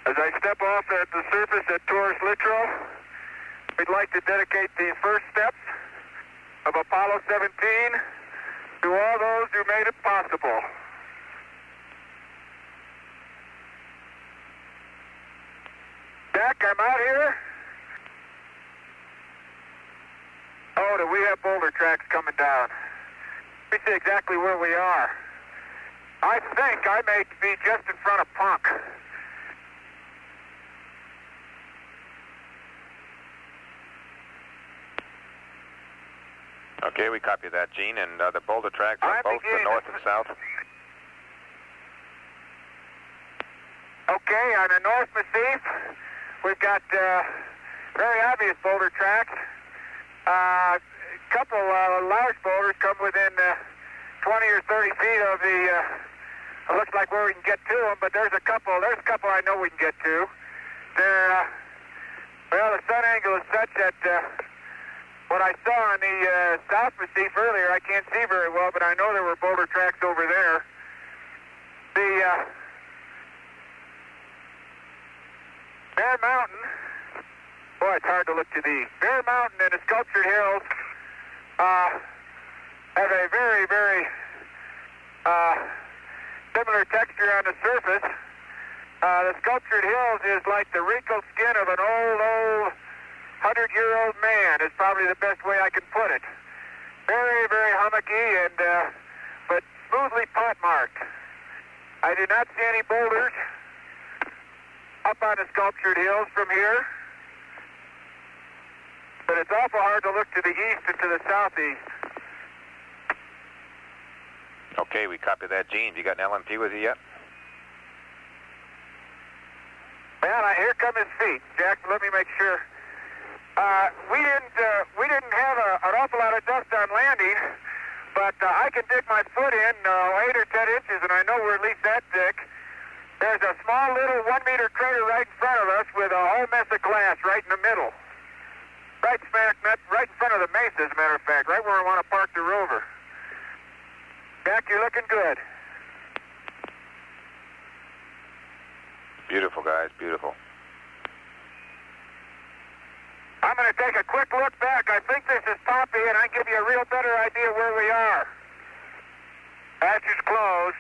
S10: As I step off at the surface at Taurus Littrow, we'd like to dedicate the first steps of Apollo 17 to all those who made it possible. Jack, I'm out here. Oh, we have boulder tracks coming down. Let me see exactly where we are. I think I may be just in front of Punk.
S2: Okay, we copy that, Gene. And the boulder tracks are both the north and south.
S10: Okay, on the North Massif, we've got very obvious boulder tracks. A couple large boulders come within 20 or 30 feet of the, it looks like where we can get to them, but there's a couple I know we can get to. They're, well, the sun angle is such that what I saw on the South Massif earlier, I can't see very well, but I know there were boulder tracks over there. The Bear Mountain, boy, it's hard to look to the east. Bear Mountain and the Sculptured Hills have a very, very similar texture on the surface. The Sculptured Hills is like the wrinkled skin of an old 100-year-old man is probably the best way I can put it. Very, very hummocky and but smoothly pot-marked. I did not see any boulders up on the Sculptured Hills from here, but it's awful hard to look to the east and to the southeast.
S2: Okay, we copy that, Gene. You got an LMP with you yet?
S10: Man, here come his feet. Jack, let me make sure. We didn't have an awful lot of dust on landing, but I can dig my foot in 8 or 10 inches, and I know we're at least that thick. There's a small little 1-meter crater right in front of us with a whole mess of glass right in the middle. Right in front of the mesa, as a matter of fact, right where I want to park the rover. Jack, you're looking good.
S2: Beautiful, guys, beautiful.
S10: I'm going to take a quick look back. I think this is Poppy, and I can give you a real better idea where we are. Hatch is closed.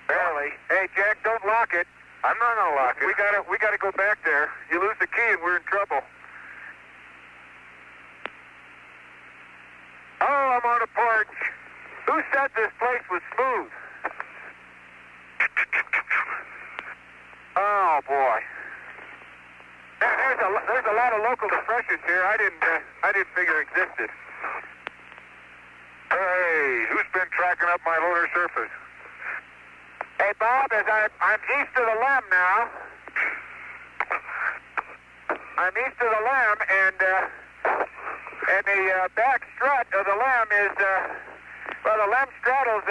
S10: Barely. Hey, Jack, don't lock it. I'm not going to lock it. We gotta go back there. You lose the key and we're in trouble. Oh, I'm on a porch. Who said this place was smooth? Oh, boy. There's a lot of local depressions here I didn't figure existed. Hey, who's been tracking up my lunar surface? Hey, Bob, as I'm east of the Lem now. I'm east of the Lem, and the back strut of the Lem is, well, the Lem straddles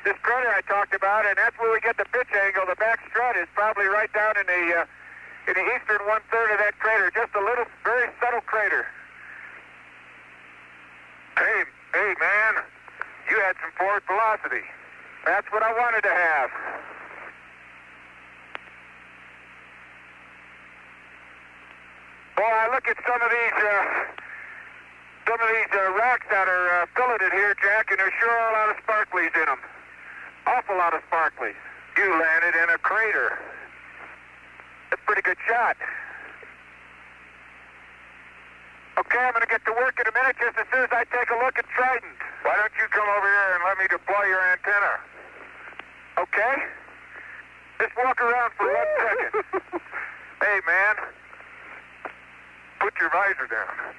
S10: this crater I talked about, and that's where we get the pitch angle. The back strut is probably right down in the eastern 1/3 of that crater, just a little, very subtle crater. Hey, man, you had some forward velocity. That's what I wanted to have. Boy, I look at some of these rocks that are filleted here, Jack, and there's sure are a lot of sparklies in them. Awful lot of sparklies. You landed in a crater. That's a pretty good shot. Okay, I'm going to get to work in a minute just as soon as I take a look at Trident. Why don't you come over here and let me deploy your antenna? Okay? Just walk around for 1 second. Hey, man. Put your visor down.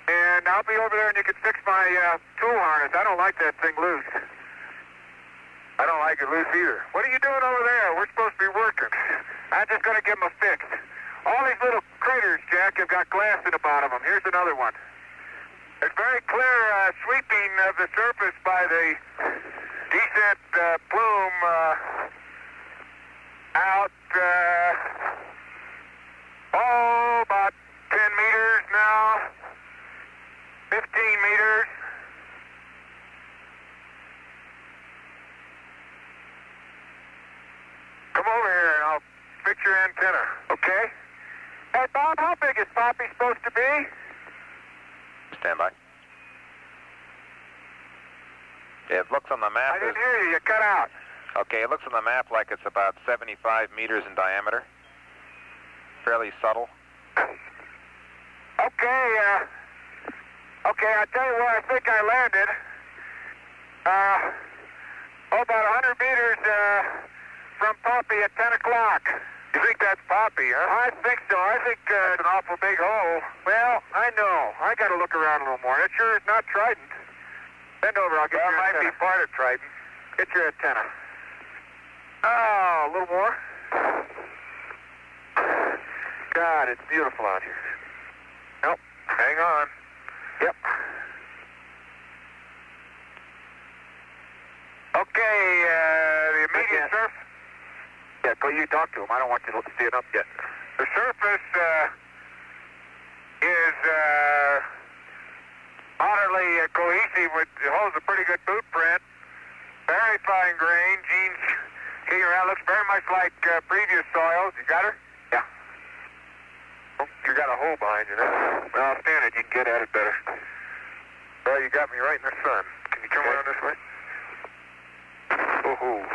S10: And I'll be over there and you can fix my tool harness. I don't like that thing loose. I don't like it loose either. What are you doing over there? We're supposed to be working. I'm just going to give them a fix. All these little craters, Jack, have got glass in the bottom of them. Here's another one. There's very clear sweeping of the surface by the descent plume out, about 10 meters now, 15 meters. Come over here and I'll fix your antenna, okay? Hey, Bob, how big is Poppy supposed to be?
S2: Stand by. It looks on the map.
S10: I didn't hear you. You cut out.
S2: Okay, it looks on the map like it's about 75 meters in diameter. Fairly subtle.
S10: Okay, I'll tell you where I think I landed. about 100 meters from Poppy at 10 o'clock. You think that's Poppy, huh? I think so. I think it's an awful big hole. Well, I know. I got to look around a little more. It sure is not Trident. Bend over. I'll get your antenna. It might be part of Trident. Get your antenna. Oh, a little more. God, it's beautiful out here. Nope. Hang on. Yep. Okay, the immediate surf. Yeah, go you talk to him. I don't want you to see it up yet. The surface is moderately cohesive. It holds a pretty good boot print. Very fine grain. Gene's kicking around. Looks very much like previous soils. You got her? Yeah. Oh, you got a hole behind you now. Well, I'll stand it. You can get at it better. Well, you got me right in the sun. Can you come around this way? Oh-ho.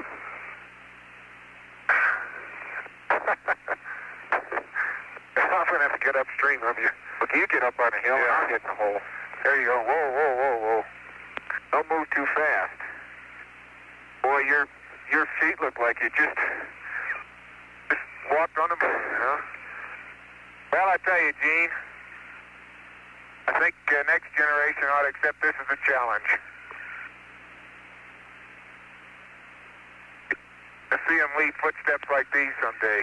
S10: I'm going to have to get upstream of you. Look, you get up on the hill and I'll get in the hole. There you go. Whoa, whoa, whoa, whoa. Don't move too fast. Boy, your feet look like you just walked on them, huh? Well, I tell you, Gene, I think next generation ought to accept this as a challenge. To see them leave footsteps like these someday.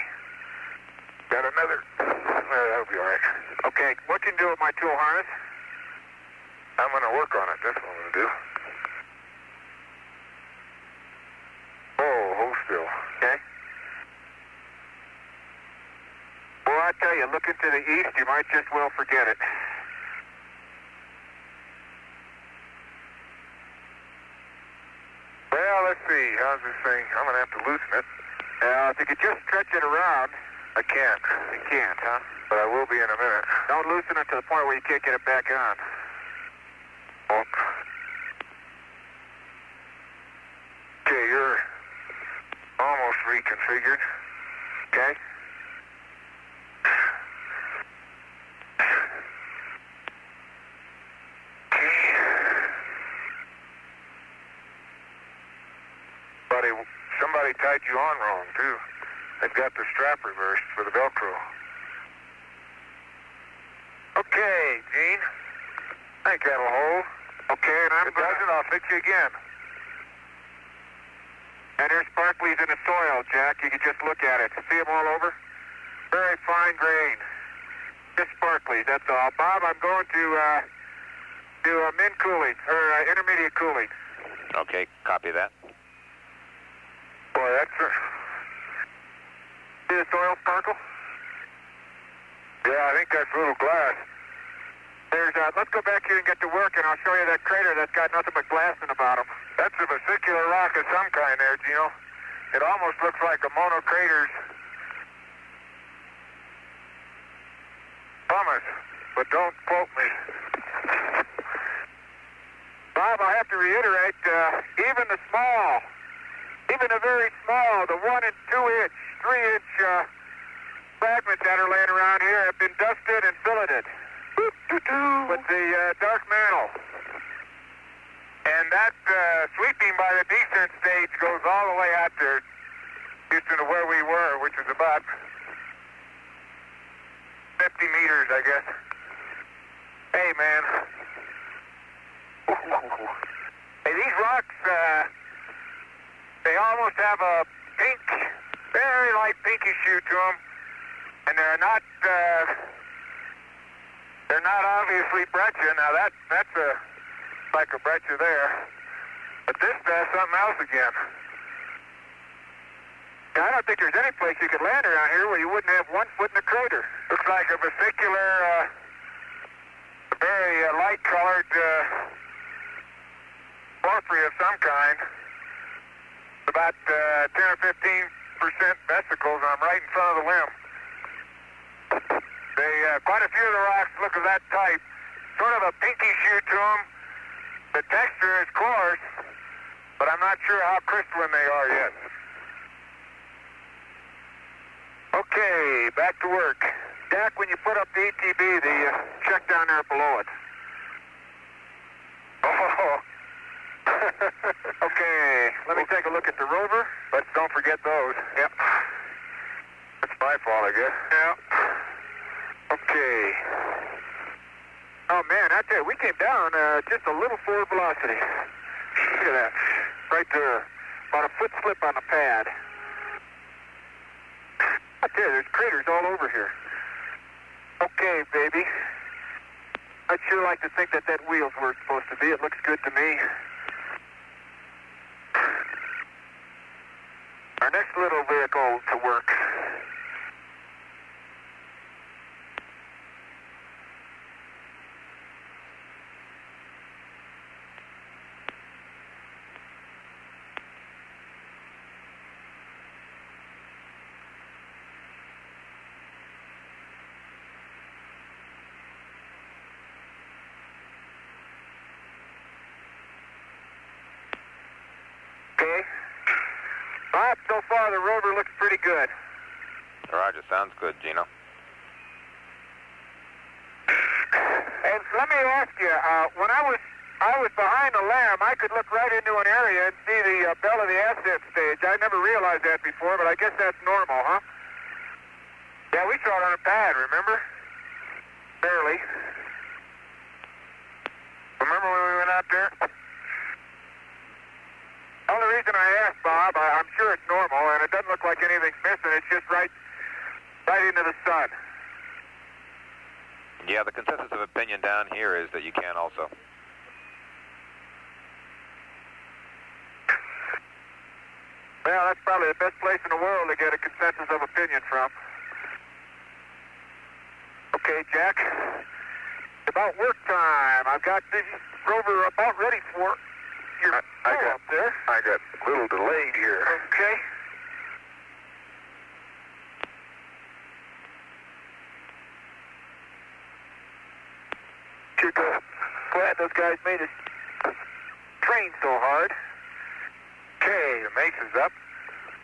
S10: Got another? That'll be all right. Okay, what can you do with my tool harness? I'm going to work on it. That's what I'm going to do. Oh, hold still. Okay. Well, I tell you, looking to the east, you might just well forget it. Well, let's see. How's this thing? I'm going to have to loosen it. If you could just stretch it around. I can't. You can't, huh? But I will be in a minute. Don't loosen it to the point where you can't get it back on. Oh. Okay, you're almost reconfigured. Okay? Somebody tied you on wrong, too. They've got the strap reversed for the Velcro. Okay, Gene. I think that'll hold. Okay, and if it doesn't, I'll fix you again. And there's sparklies in the soil, Jack. You can just look at it. See them all over? Very fine grain. Just sparklies, that's all. Bob, I'm going to do min cooling, or intermediate cooling.
S2: Okay, copy that.
S10: Boy, that's... See the soil sparkle? Yeah, I think that's a little glass. There's, let's go back here and get to work, and I'll show you that crater that's got nothing but glass in the bottom. That's a vesicular rock of some kind there, Gino. It almost looks like a monocrater's pumice, but don't quote me. Bob, I have to reiterate, even the small, even the very small, the 1 and 2 inch, 3 inch fragments that are laying around here have been dusted and filleted with the dark mantle. And that sweeping by the descent stage goes all the way out there, just to where we were, which is about 50 meters, I guess. Hey, man. Hey, these rocks, they almost have a pink, very light pinkish hue to them, and they're not obviously breccia. Now that's like a breccia there, but this does something else again. Now, I don't think there's any place you could land around here where you wouldn't have 1 foot in the crater. Looks like a vesicular, very light-colored porphyry of some kind. About 10 or 15% vesicles. I'm right in front of the limb. Quite a few of the rocks look of that type. Sort of a pinkish hue to them. The texture is coarse, but I'm not sure how crystalline they are yet. Okay, back to work. Jack, when you put up the ETB, check down there below it. Oh, Okay, let me take a look at the rover. Let's don't forget those. Yep. It's my fault, I guess. Yeah. Okay. Oh, man, I tell you, we came down just a little forward velocity. Look at that. Right there. About a foot slip on the pad. I tell you, there's craters all over here. Okay, baby. I'd sure like to think that wheel's where it's supposed to be. It looks good to me. Our next little vehicle to work. Okay. Bob, so far the rover looks pretty good.
S2: Roger, sounds good, Gino.
S10: And let me ask you, when I was behind the lamb, I could look right into an area and see the bell of the ascent stage. I never realized that before, but I guess that's normal, huh? Yeah, we saw it on a pad, remember? Barely. Remember when we went out there? The only reason I asked, Bob, I'm sure it's normal, and it doesn't look like anything's missing. It's just right into the sun.
S2: Yeah, the consensus of opinion down here is that you can also.
S10: Well, that's probably the best place in the world to get a consensus of opinion from. Okay, Jack. It's about work time. I've got the rover about ready for your up there.
S2: I got a little delayed here.
S10: Okay. Sure glad those guys made us train so hard. Okay, the mace is up.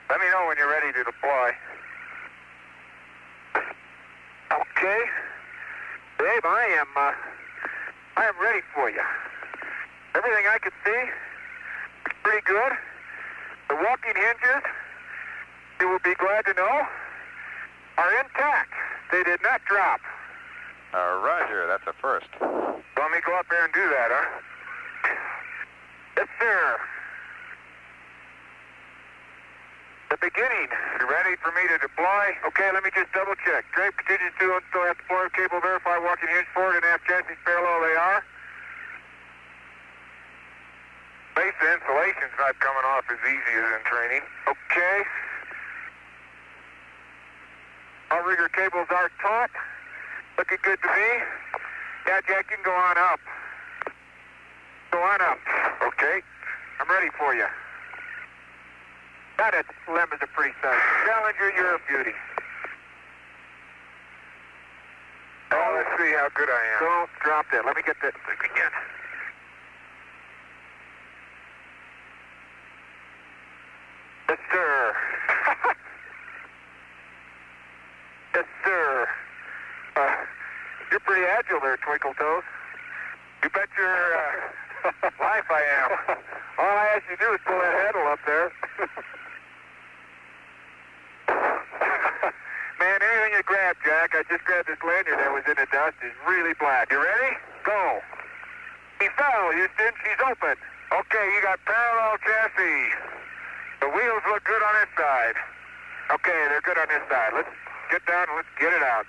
S10: Let me know when you're ready to deploy. Okay. Babe, I am ready for you. Everything I can see is pretty good. The walking hinges, you will be glad to know, are intact. They did not drop.
S2: Roger, that's a first.
S10: Let me go up there and do that, huh? Yes, sir. The beginning. You ready for me to deploy? Okay, let me just double check. Drape continues to still have deploy cable, verify walking hinge forward and aft chassis parallel they are. Base insulation's not coming off as easy as in training. Okay. Outrigger cables are taut. Looking good to me. Yeah, Jack, you can go on up. Go on up. Okay. I'm ready for you. That limb is a pretty size. Challenger, you're a beauty. Oh, let's see how good I am. Don't drop that. Let me get that again. Yes, sir. Yes, sir. You're pretty agile there, Twinkle Toes. You bet your life I am. All I ask you to do is pull that handle up there. Man, anything you grab, Jack, I just grabbed this lanyard that was in the dust, is really black. You ready? Go. He fell, Houston. She's open. Okay, you got parallel chassis. The wheels look good on this side. Okay, they're good on this side. Let's get down and let's get it out.